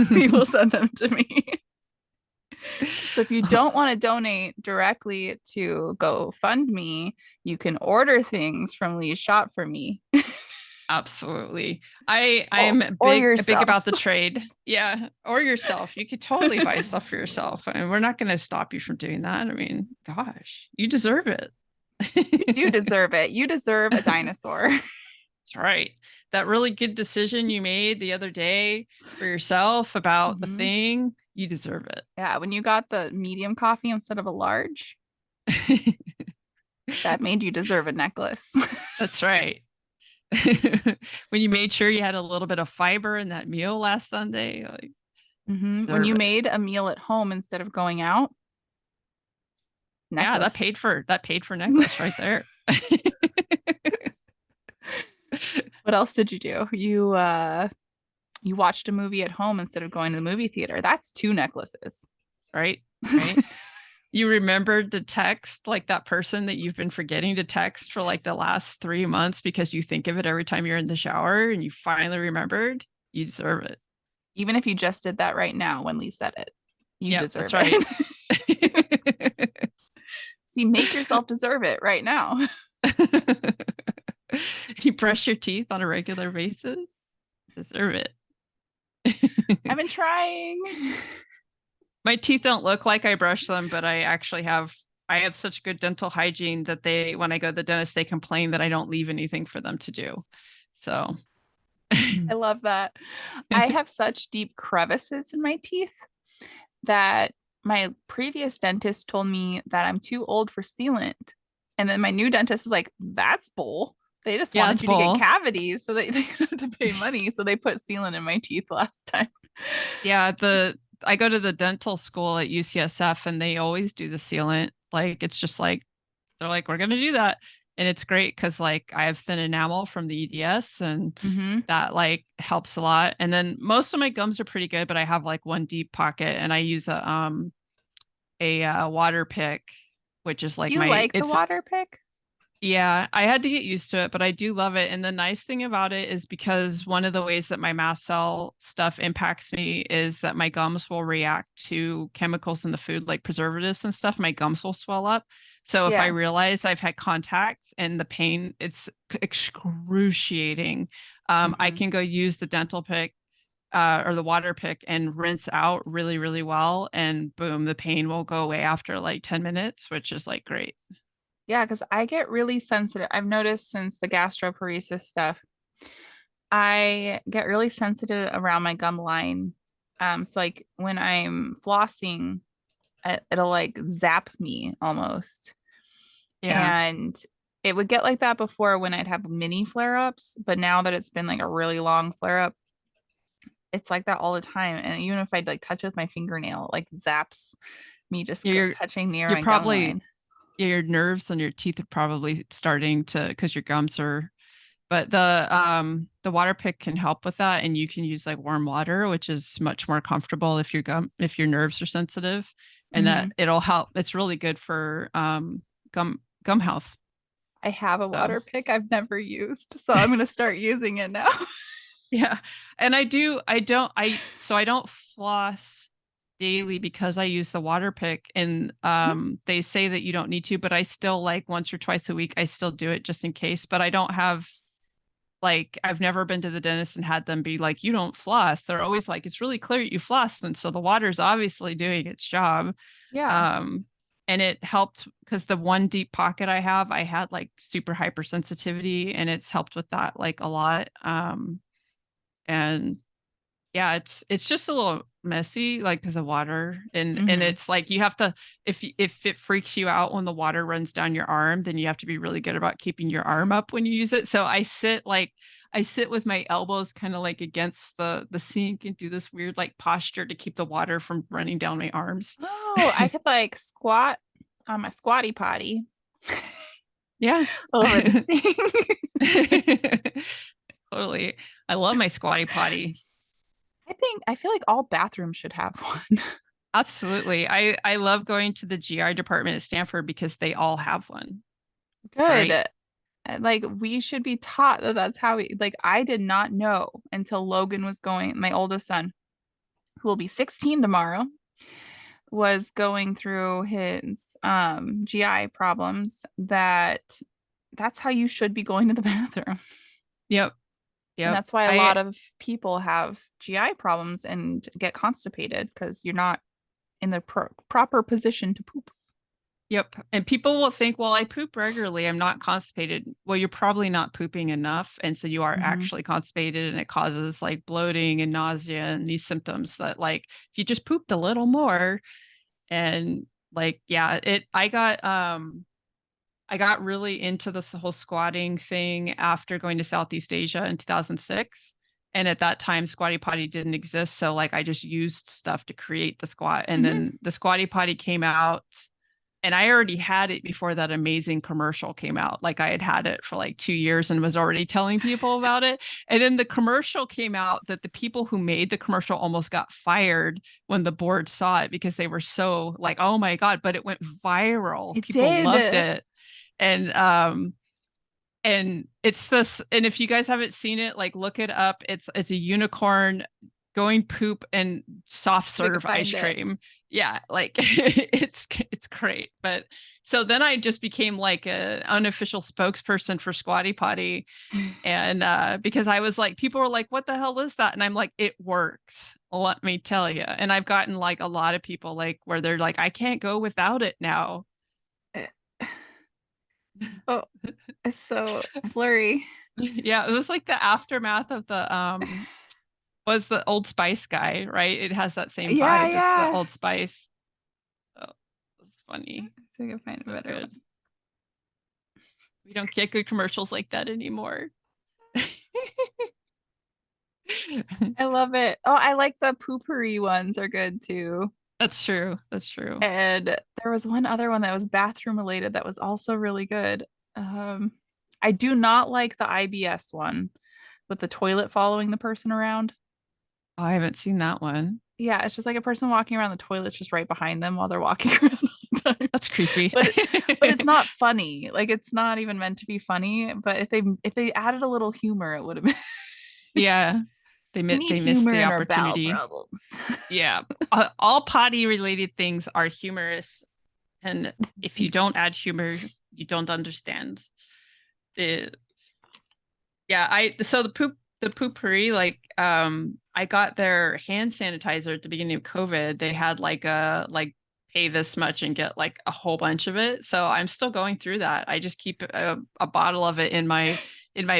he will send them to me. So if you don't want to donate directly to GoFundMe, you can order things from Lee's shop for me. Absolutely. I or, am or big yourself. about the trade. Yeah. Or yourself. You could totally buy stuff for yourself. And we're not going to stop you from doing that. I mean, gosh, you deserve it. You do deserve it. You deserve a dinosaur. That's right. That really good decision you made the other day for yourself about the Mhm. thing, you deserve Yeah, when you got the medium coffee instead of a large, it. that made you deserve a necklace. That's right. When you made sure you had a little bit of fiber in that meal last Sunday, like, When deserve you it. made a meal at home instead of going out, Yeah, necklace. that paid for necklace right there. What else did you do? You watched a movie at home instead of going to the movie theater. That's 2 necklaces. Right? Right? You remembered to text like that person that you've been forgetting to text for like the last 3 months because you think of it every time you're in the shower and you finally remembered. You deserve it. Even if you just did that right now when Lee said it, you Yep, deserve that's right. it. See, make yourself deserve it right now. You brush your teeth on a regular basis, deserve I've it. been trying. My teeth don't look like I brush them, but I have such good dental hygiene that they when I go to the dentist, they complain that I don't leave anything for them to do. So I love that. I have such deep crevices in my teeth that my previous dentist told me that I'm too old for sealant. And then my new dentist is like, that's bull. They just yeah, wanted it's you to get bull. cavities so they don't have to pay money. So they put sealant in my teeth last time. Yeah, the I go to the dental school at UCSF and they always do the sealant. Like it's just like they're like, we're gonna do that. And it's great because like I have thin enamel from the EDS and Mm-hmm. that like helps a lot. And then most of my gums are pretty good, but I have like one deep pocket and I use a water pick, which is Do like you my like the it's water pick? yeah, I had to get used to it, but I do love it. And the nice thing about it is because one of the ways that my mast cell stuff impacts me is that my gums will react to chemicals in the food, like preservatives and stuff. My gums will swell up. So if I Yeah. realize I've had contact and the pain, it's excruciating. I Mm-hmm. can go use the dental pick or the water pick and rinse out really, really well. And boom, the pain will go away after like 10 minutes, which is like great. Yeah, because I get really sensitive. I've noticed since the gastroparesis stuff, I get really sensitive around my gum line. So like when I'm flossing, it'll like zap me almost. Yeah. And it would get like that before when I'd have mini flare-ups, but now that it's been like a really long flare-up, it's like that all the time. And even if I'd like touch with my fingernail, it like zaps me just You're touching near you're my gum probably line. yeah, your nerves on your teeth are probably starting to because your gums are but the water pick can help with that and you can use like warm water which is much more comfortable if your nerves are sensitive and that Hmm. it'll help it's really good for gum health I have a so water pick I've never used, so I'm gonna start using it now. yeah and I don't floss daily because I use the water pick and they say that you don't need to but I still like once or twice a week I still do it just in case but I don't have like I've never been to the dentist and had them be like, you don't floss. They're always like, it's really clear you floss. And so the water's obviously doing its job. Yeah. Um, and it helped because the one deep pocket I have, I had like super hypersensitivity and it's helped with that like a lot. And yeah, it's just a little messy, like because of water, and Hmm. it's like you have to if it freaks you out when the water runs down your arm, then you have to be really good about keeping your arm up when you use it. So I sit with my elbows kind of like against the sink and do this weird like posture to keep the water from running down my arms. Oh, I could like squat on my squatty potty Yeah. over the sink. Totally. I love my squatty potty. I feel like all bathrooms should have one. Absolutely. I love going to the GI department at Stanford because they all have one. It's Good. great. Like we should be taught that that's how we like I did not know until Logan was going, my oldest son, who will be 16 tomorrow, was going through his GI problems that that's how you should be going to the bathroom. Yep. And Yep. that's why a I lot of people have GI problems and get constipated because you're not in the proper position to poop. yep. And people will think, well, I poop regularly. I'm not constipated. Well, you're probably not pooping enough. And so you are Hmm. actually constipated and it causes like bloating and nausea and these symptoms that like if you just pooped a little more and like yeah, it I got really into this whole squatting thing after going to Southeast Asia in 2006. And at that time, Squatty Potty didn't exist. So, like, I just used stuff to create the squat. And Hmm. then the Squatty Potty came out, and I already had it before that amazing commercial came out. Like, I had it for like 2 years and was already telling people about it. And then the commercial came out that the people who made the commercial almost got fired when the board saw it because they were so like, oh my God, but it went viral. It People loved did. it and and it's this and if you guys haven't seen it like look it up it's a unicorn going poop and soft So we could serve ice find it. cream. Yeah, like it's great. But so then I just became like an unofficial spokesperson for Squatty Potty. And because I was like, people were like, what the hell is that? And I'm like, it works. Let me tell you. And I've gotten like a lot of people like where they're like, I can't go without it now. Oh, it's so blurry. Yeah, it was like the aftermath of the was the Old Spice guy, right? It has that same Yeah, vibe as the yeah. Old Spice. Oh, it's funny. So we can find a So better good. one. We don't get good commercials like that anymore. I love it. Oh, I like the poopery ones are good too. That's true. That's true. And there was one other one that was bathroom related that was also really good. Um, I do not like the IBS one with the toilet following the person around. Oh, I haven't seen that one. Yeah, it's just like a person walking around the toilet's just right behind them while they're walking around all the time. That's creepy. But it's not funny. Like it's not even meant to be funny. But if they added a little humor, it would have been. Yeah. We need They missed humor the in our bowel opportunity. problems. Yeah. All potty related things are humorous. And if you don't add humor, you don't understand. The Yeah, I so the poopery, like I got their hand sanitizer at the beginning of COVID. They had like a like pay this much and get like a whole bunch of it. So I'm still going through that. I just keep a bottle of it in my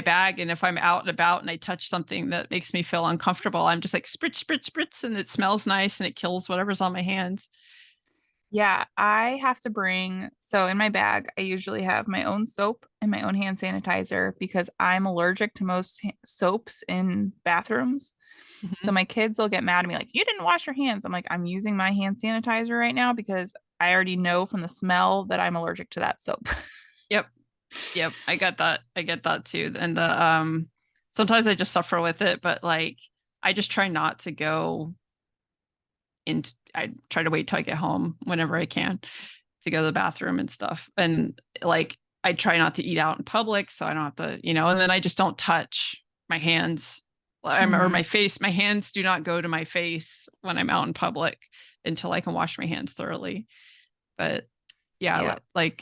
bag, and if I'm out and about and I touch something that makes me feel uncomfortable, I'm just like spritz, spritz, spritz, and it smells nice and it kills whatever's on my hands. Yeah, I have to bring, so in my bag, I usually have my own soap and my own hand sanitizer because I'm allergic to most soaps in bathrooms. So Mhm. my kids will get mad at me like, you didn't wash your hands. I'm like, I'm using my hand sanitizer right now because I already know from the smell that I'm allergic to that soap. Yep. Yep, I get that. I get that too. And the sometimes I just suffer with it, but like I just try not to go in. I try to wait till I get home whenever I can to go to the bathroom and stuff. And like I try not to eat out in public so I don't have to, and then I just don't touch my hands or Hmm. my face. My hands do not go to my face when I'm out in public until I can wash my hands thoroughly. But yeah, Yeah. like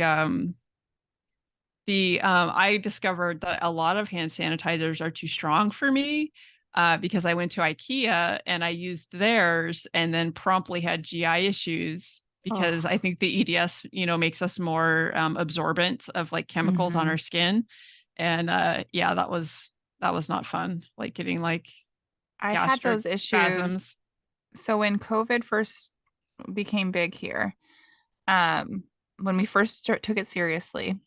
the I discovered that a lot of hand sanitizers are too strong for me because I went to IKEA and I used theirs and then promptly had GI issues because Oh. I think the EDS, makes us more absorbent of like chemicals on our Hmm. skin. And yeah, that was not fun. Like getting like I had gastric those issues. spasms. So when COVID first became big here, um, when we first took it seriously,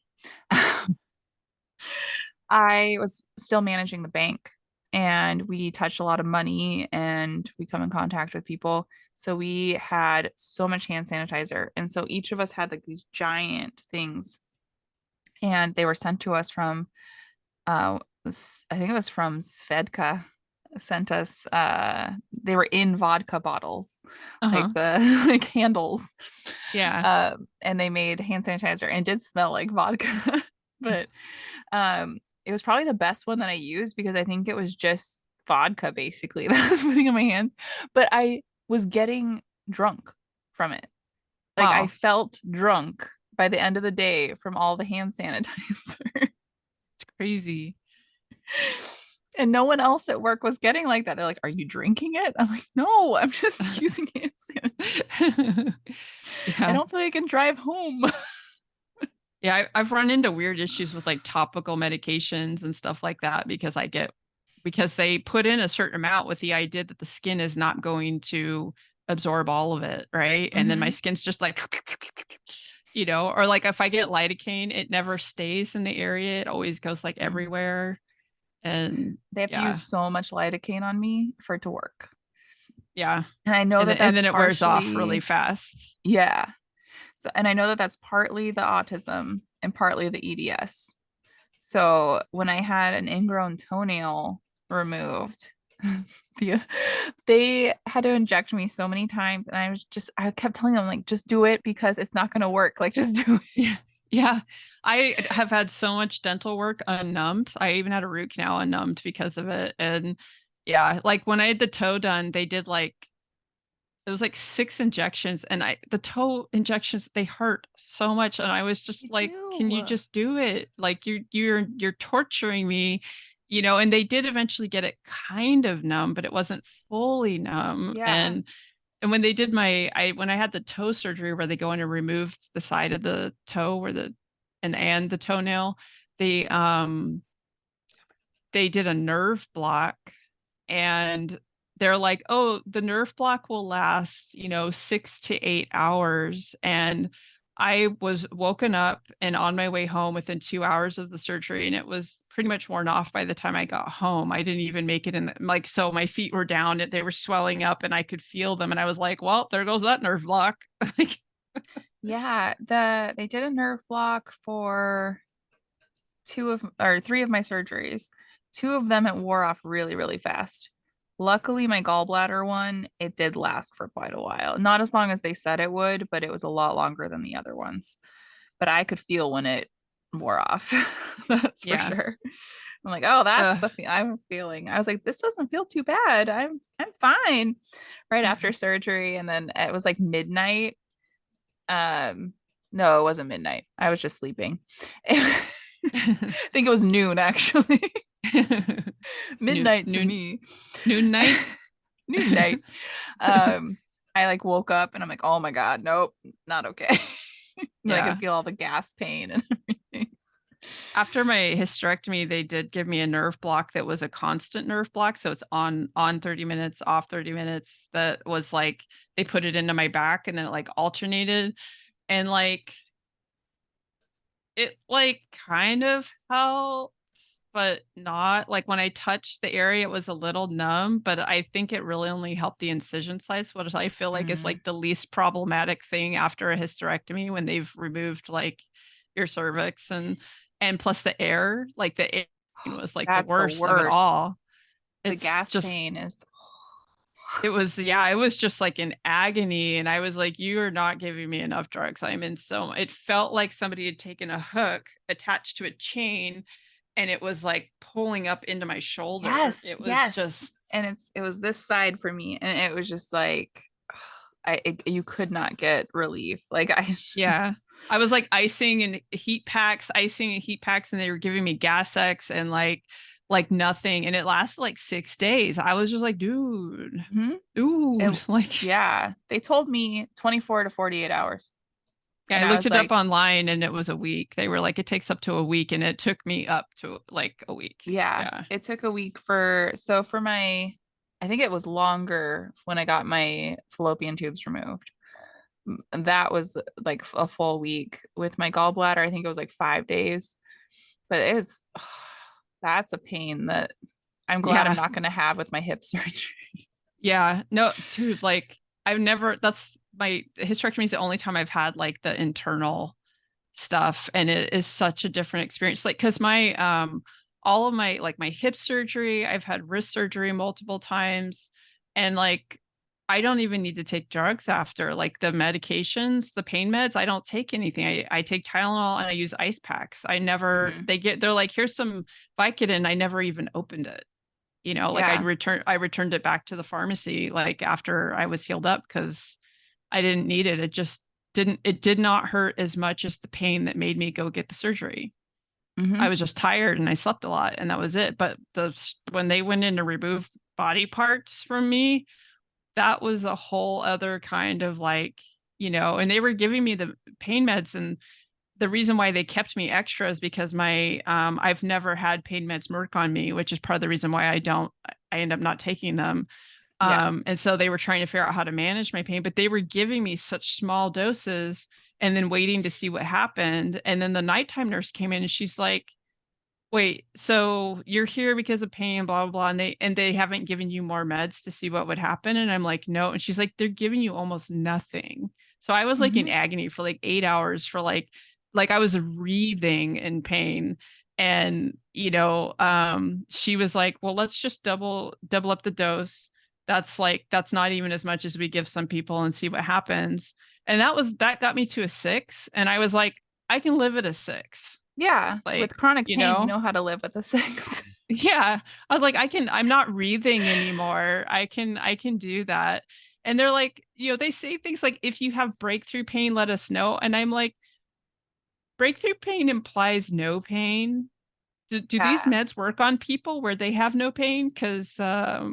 I was still managing the bank and we touched a lot of money and we come in contact with people. So we had so much hand sanitizer. And so each of us had like these giant things and they were sent to us from I think it was from Svedka sent us they were in vodka bottles Uh-huh. like the like handles Yeah. and they made hand sanitizer and it did smell like vodka but it was probably the best one that I used because I think it was just vodka basically that I was putting in my hands but I was getting drunk from it like I Wow. felt drunk by the end of the day from all the hand sanitizer. It's crazy. And no one else at work was getting like that. They're like, "Are you drinking it?" I'm like, "No, I'm just using hand sanitizer. I Yeah. don't feel like I can drive home." Yeah, I've run into weird issues with like topical medications and stuff like that because they put in a certain amount with the idea that the skin is not going to absorb all of it, right? And then my Hmm. skin's just like, or like if I get lidocaine, it never stays in the area. It always goes like Hmm. everywhere. And They have to use yeah, so much lidocaine on me for it to work. yeah. And I know that And that's then it wears off really partially, fast. yeah. So, and I know that that's partly the autism and partly the EDS. So when I had an ingrown toenail removed, the, they had to inject me so many times, and I kept telling them like, just do it because it's not going to work. Like, just do it. Yeah. Yeah. I have had so much dental work unnumbed. I even had a root canal unnumbed because of it. And Yeah, like when I had the toe done, they did like it was like 6 injections, and the toe injections, they hurt so much, and I was You just like, can you do. just do it? Like you're torturing me, and they did eventually get it kind of numb, but it wasn't fully numb. Yeah. And when they did when I had the toe surgery where they go in and remove the side of the toe where and the toenail, they um they did a nerve block, and they're like, oh, the nerve block will last, 6 to 8 hours. And I was woken up and on my way home within 2 hours of the surgery, and it was pretty much worn off by the time I got home. I didn't even make it in like, so my feet were down, they were swelling up and I could feel them. And I was like, well, there goes that nerve block. Like, Yeah, they did a nerve block for two of or three of my surgeries. Two of them it wore off really, really fast. Luckily, my gallbladder one, it did last for quite a while. Not as long as they said it would, but it was a lot longer than the other ones. But I could feel when it wore off. That's for yeah. sure. I'm like, oh, that's Uh, the I'm feeling. I was like, this doesn't feel too bad. I'm fine. Right after surgery, and then it was like midnight. Um, no, it wasn't midnight. I was just sleeping. I think it was noon actually. noon, Midnight to noon, me. noon night. Noon night. Um, I like woke up and I'm like, oh my God, nope, not okay. And I could Yeah. feel all the gas pain and everything. After my hysterectomy, they did give me a nerve block that was a constant nerve block. So it's on 30 minutes, off 30 minutes. That was like they put it into my back and then it like alternated. And like it like kind of helped, but not like when I touched the area, it was a little numb, but I think it really only helped the incision size, which I feel like is Mm. like the least problematic thing after a hysterectomy when they've removed like your cervix and plus the air, like the air was like the That's the worst of it worst. all. The It's gas just pain is it was, yeah, it was just like an agony. And I was like, you are not giving me enough drugs. I'm in so, it felt like somebody had taken a hook attached to a chain and it was like pulling up into my shoulder. yes, It was yes. just, And it was this side for me, and it was just like you could not get relief. Like I yeah. I was like icing and heat packs, and they were giving me Gas X and like nothing. And it lasted like 6 days. I was just like, Mhm. dude, It, like, yeah, they told me 24 to 48 hours. yeah, And I I looked was it up like, online and it was a week. They were like, it takes up to a week, and it took me up to like a week. yeah, Yeah. it took a week for my, I think it was longer when I got my fallopian tubes removed. That was like a full week. With my gallbladder, I think it was like 5 days. But it is, that's a pain that I'm glad I'm Yeah. not going to have with my hip surgery. Yeah. No, dude, like that's my hysterectomy is the only time I've had like the internal stuff. And it is such a different experience. Like, cause all of my, like my hip surgery, I've had wrist surgery multiple times. And like, I don't even need to take drugs after like the medications, the pain meds. I don't take anything. I take Tylenol and I use ice packs. I never, Mhm. they're like, here's some Vicodin. I never even opened it. Like Yeah. I returned it back to the pharmacy like after I was healed up because I didn't need it. It did not hurt as much as the pain that made me go get the surgery. I Hmm. was just tired and I slept a lot and that was it. But when they went in to remove body parts from me, that was a whole other kind of like, and they were giving me the pain meds, and the reason why they kept me extra is because I've never had pain meds work on me, which is part of the reason why I end up not taking them. Yeah. And so they were trying to figure out how to manage my pain, but they were giving me such small doses and then waiting to see what happened. And then the nighttime nurse came in and she's like, wait, so you're here because of pain, blah, blah, blah. And they haven't given you more meds to see what would happen. And I'm like, no. And she's like, they're giving you almost nothing. So I was like in Hmm. agony for like 8 hours for like I was wreathing in pain. And she was like, well, let's just double up the dose. That's not even as much as we give some people and see what happens. And that got me to a 6. And I was like, I can live at a 6. Yeah. Like, With chronic you pain, you know, know how to live with a six. Yeah. I was like, I'm not breathing anymore. I can do that. And they're like, they say things like, if you have breakthrough pain, let us know. And I'm like, breakthrough pain implies no pain. Do these Yeah. meds work on people where they have no pain? Because that's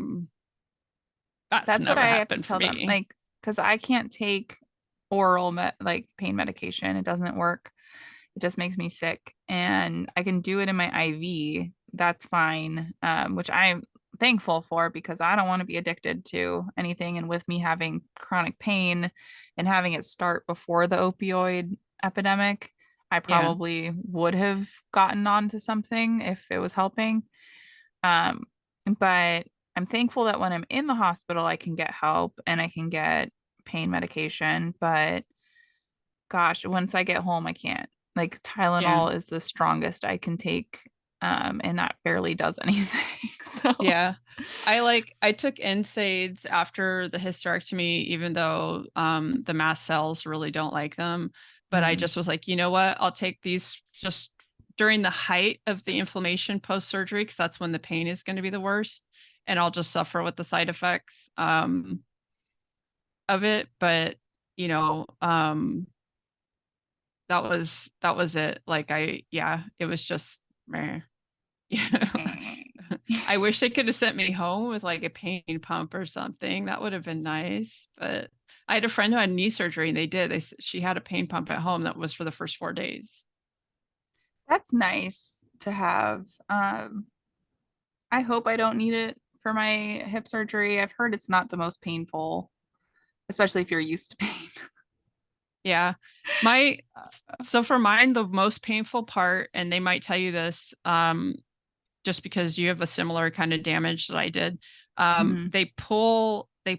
That's what never I have to happened for tell them. me. Like, because I can't take like pain medication. It doesn't work. It just makes me sick. And I can do it in my IV. That's fine. Which I'm thankful for because I don't want to be addicted to anything. And with me having chronic pain and having it start before the opioid epidemic, I Yeah. probably would have gotten onto something if it was helping. Um, but I'm thankful that when I'm in the hospital, I can get help and I can get pain medication. But gosh, once I get home, I can't. Like Yeah. Tylenol is the strongest I can take, and that barely does anything. So, Yeah. I took NSAIDs after the hysterectomy, even though the mast cells really don't like them. But I mm, just was like, you know what? I'll take these just during the height of the inflammation post surgery, because that's when the pain is going to be the worst. And I'll just suffer with the side effects of it. But, you know, that was it. Like yeah, it was just meh. I wish they could have sent me home with like a pain pump or something. That would have been nice. But I had a friend who had knee surgery and they did. She had a pain pump at home that was for the first 4 days. that's nice to have. I hope I don't need it for my hip surgery. I've heard it's not the most painful, especially if you're used to pain. Yeah. My so for mine, the most painful part, and they might tell you this, just because you have a similar kind of damage that I did. Mhm, They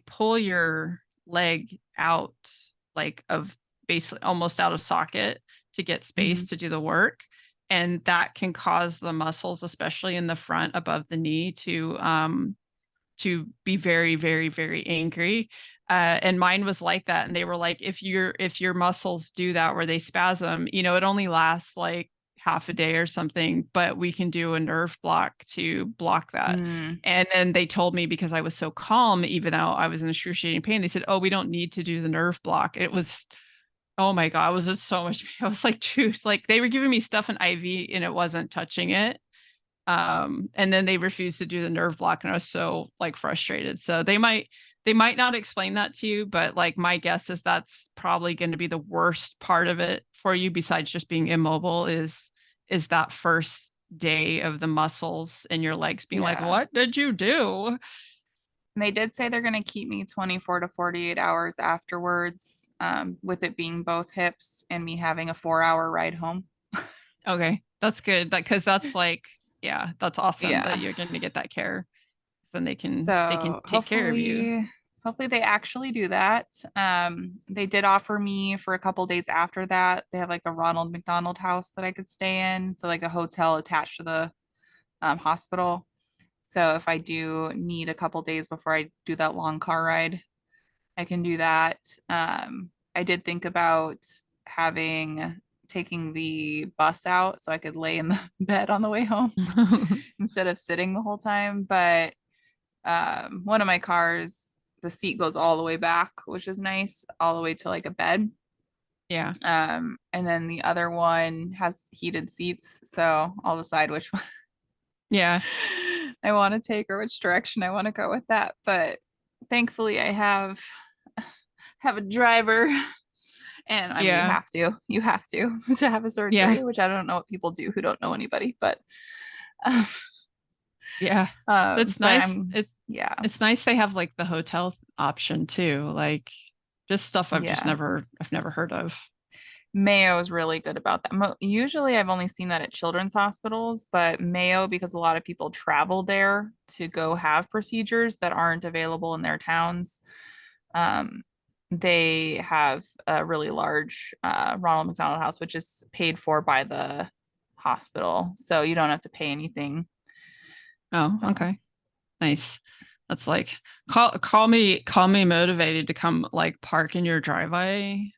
pull your leg out like of basically almost out of socket to get mhm, space to do the work. And that can cause the muscles, especially in the front above the knee, to be very, very, very angry. And mine was like that. And they were like, if your muscles do that where they spasm, it only lasts like half a day or something, but we can do a nerve block to block that. mm. And then they told me, because I was so calm, even though I was in excruciating pain, they said, "Oh, we don't need to do the nerve block." It was, oh my God, it was just so much. I was like, dude, like they were giving me stuff in IV and it wasn't touching it. And then they refused to do the nerve block and I was so like frustrated. So they might not explain that to you, but like my guess is that's probably going to be the worst part of it for you, besides just being immobile, is that first day of the muscles in your legs being like, Yeah. what did you do? And they did say they're going to keep me 24 to 48 hours afterwards, with it being both hips and me having a 4 hour ride home. Okay, that's good. That because that's like, yeah, that's awesome that Yeah. you're going to get that care. Then they can So take care of you. hopefully they actually do that. They did offer me for a couple days after that. They have like a Ronald McDonald house that I could stay in. So like a hotel attached to the hospital. So if I do need a couple days before I do that long car ride, I can do that. I did think about having taking the bus out so I could lay in the bed on the way home instead of sitting the whole time. But one of my cars, the seat goes all the way back, which is nice, all the way to like a bed. Yeah. And then the other one has heated seats, so I'll decide which one Yeah. I want to take or which direction I want to go with that. But thankfully, I have a driver. And I mean, Yeah. you have to have a Yeah. surgery, which I don't know what people do who don't know anybody, but um, Yeah. That's but nice. I'm, yeah, It's nice they have like the hotel option too. Like just stuff yeah. I've never heard of. Mayo is really good about that. Usually, I've only seen that at children's hospitals, but Mayo, because a lot of people travel there to go have procedures that aren't available in their towns, um, they have a really large Ronald McDonald House, which is paid for by the hospital, so you don't have to pay anything. Oh, So okay. Nice. That's like call me motivated to come like park in your driveway.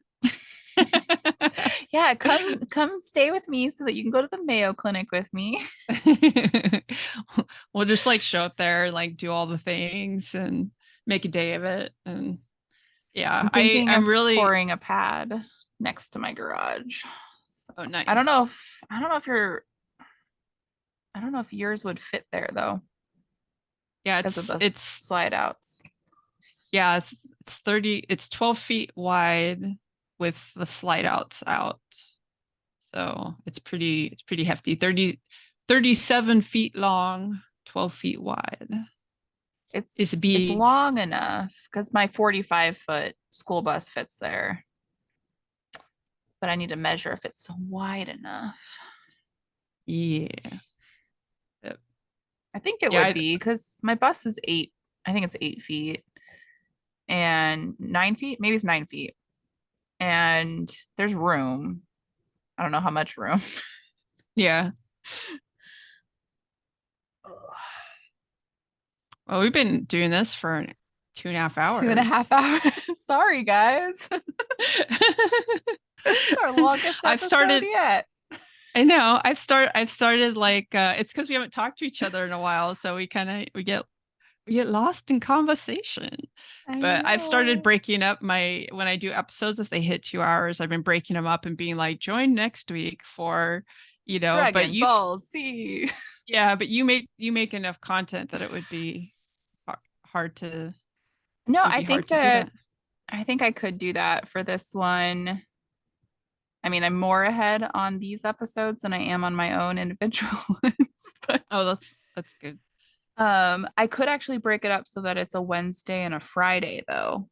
Yeah, come stay with me so that you can go to the Mayo Clinic with me. We'll just like show up there, like do all the things and make a day of it. And yeah, I'm thinking I'm of really pouring a pad next to my garage. So oh nice. I don't know if yours would fit there though, Yeah, because of the it's slide outs. yeah, it's 30, it's 12 feet wide with the slide outs out. So it's pretty hefty. 37 feet long, 12 feet wide. It's It's big. long enough because my 45-foot school bus fits there, but I need to measure if it's wide enough. Yeah. Yep. I think it Yeah, would be because my bus is eight. I think it's 8 feet and 9 feet. Maybe it's 9 feet. And there's room. I don't know how much room. yeah. Well, we've been doing this for 2.5 hours. 2.5 hours. Sorry, guys. It's our longest I've episode started yet. I know. I've started like it's because we haven't talked to each other in a while, so we get lost in conversation. I But I've started know. breaking up my when I do episodes, if they hit 2 hours, I've been breaking them up and being like, join next week for, but Dragon Ball Z. yeah, but you make enough content that it would be hard to No, it would be hard to do that. I think I could do that for this one. I mean, I'm more ahead on these episodes than I am on my own individual ones, but Oh, that's good. I could actually break it up so that it's a Wednesday and a Friday though.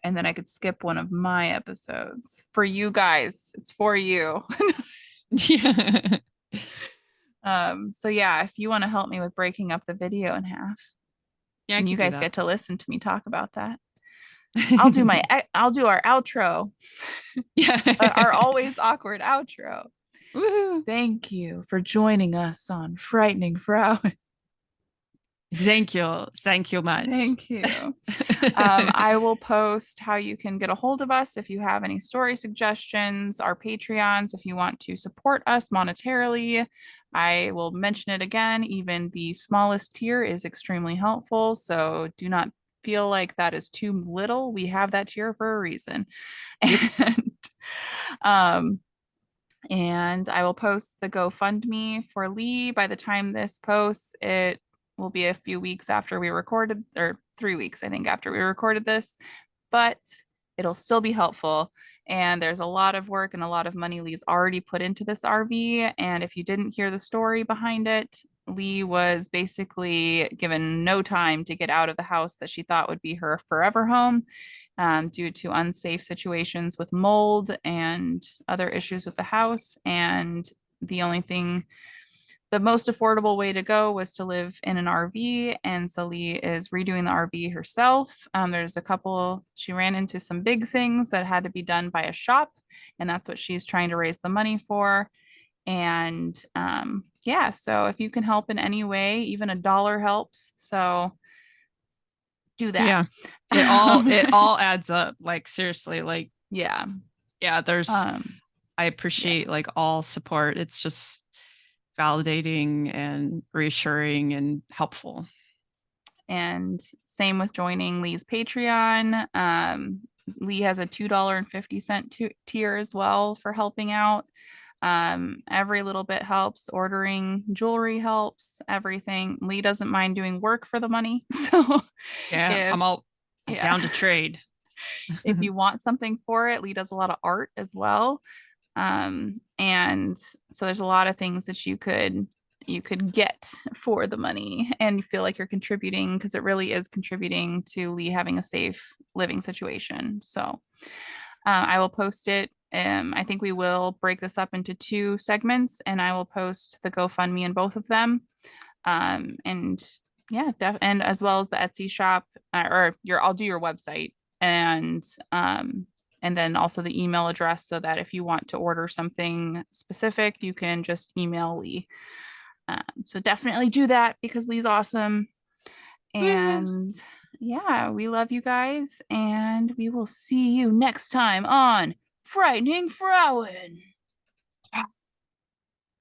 And then I could skip one of my episodes for you guys. It's for you. Yeah. So yeah, if you want to help me with breaking up the video in half, Yeah, I and you could do guys that. get to listen to me talk about that. I'll do our outro, our Yeah. always awkward outro. Woohoo. Thank you for joining us on Frightening Frauen. Thank you. Thank you much. Thank you. I will post how you can get a hold of us if you have any story suggestions, our Patreons, if you want to support us monetarily. I will mention it again. Even the smallest tier is extremely helpful. So do not feel like that is too little. We have that tier for a reason. Yep. um, and I will post the GoFundMe for Lee. By the time this posts, it will be a few weeks after we recorded, or 3 weeks, I think, after we recorded this, but it'll still be helpful. And there's a lot of work and a lot of money Lee's already put into this RV. And if you didn't hear the story behind it, Lee was basically given no time to get out of the house that she thought would be her forever home, due to unsafe situations with mold and other issues with the house. And the only thing, the most affordable way to go was to live in an RV. And so Lee is redoing the RV herself. There's a couple, she ran into some big things that had to be done by a shop, and that's what she's trying to raise the money for. And yeah, so if you can help in any way, even $1 helps. So do that. Yeah. It all adds up. Like seriously, like Yeah. yeah, there's Um, I yeah. appreciate like all support. It's just validating and reassuring and helpful. And same with joining Lee's Patreon. Lee has a $2.50 tier as well for helping out. Every little bit helps. Ordering jewelry helps, everything. Lee doesn't mind doing work for the money. So Yeah, if, I'm yeah, down to trade. if you want something for it, Lee does a lot of art as well. And so there's a lot of things that you could get for the money and you feel like you're contributing, because it really is contributing to Lee having a safe living situation. So I will post it. I think we will break this up into 2 segments, and I will post the GoFundMe in both of them. And yeah, and as well as the Etsy shop, or I'll do your website, and then also the email address, so that if you want to order something specific, you can just email Lee. So definitely do that because Lee's awesome. Woo. And Yeah, we love you guys, and we will see you next time on Frightening Frauen.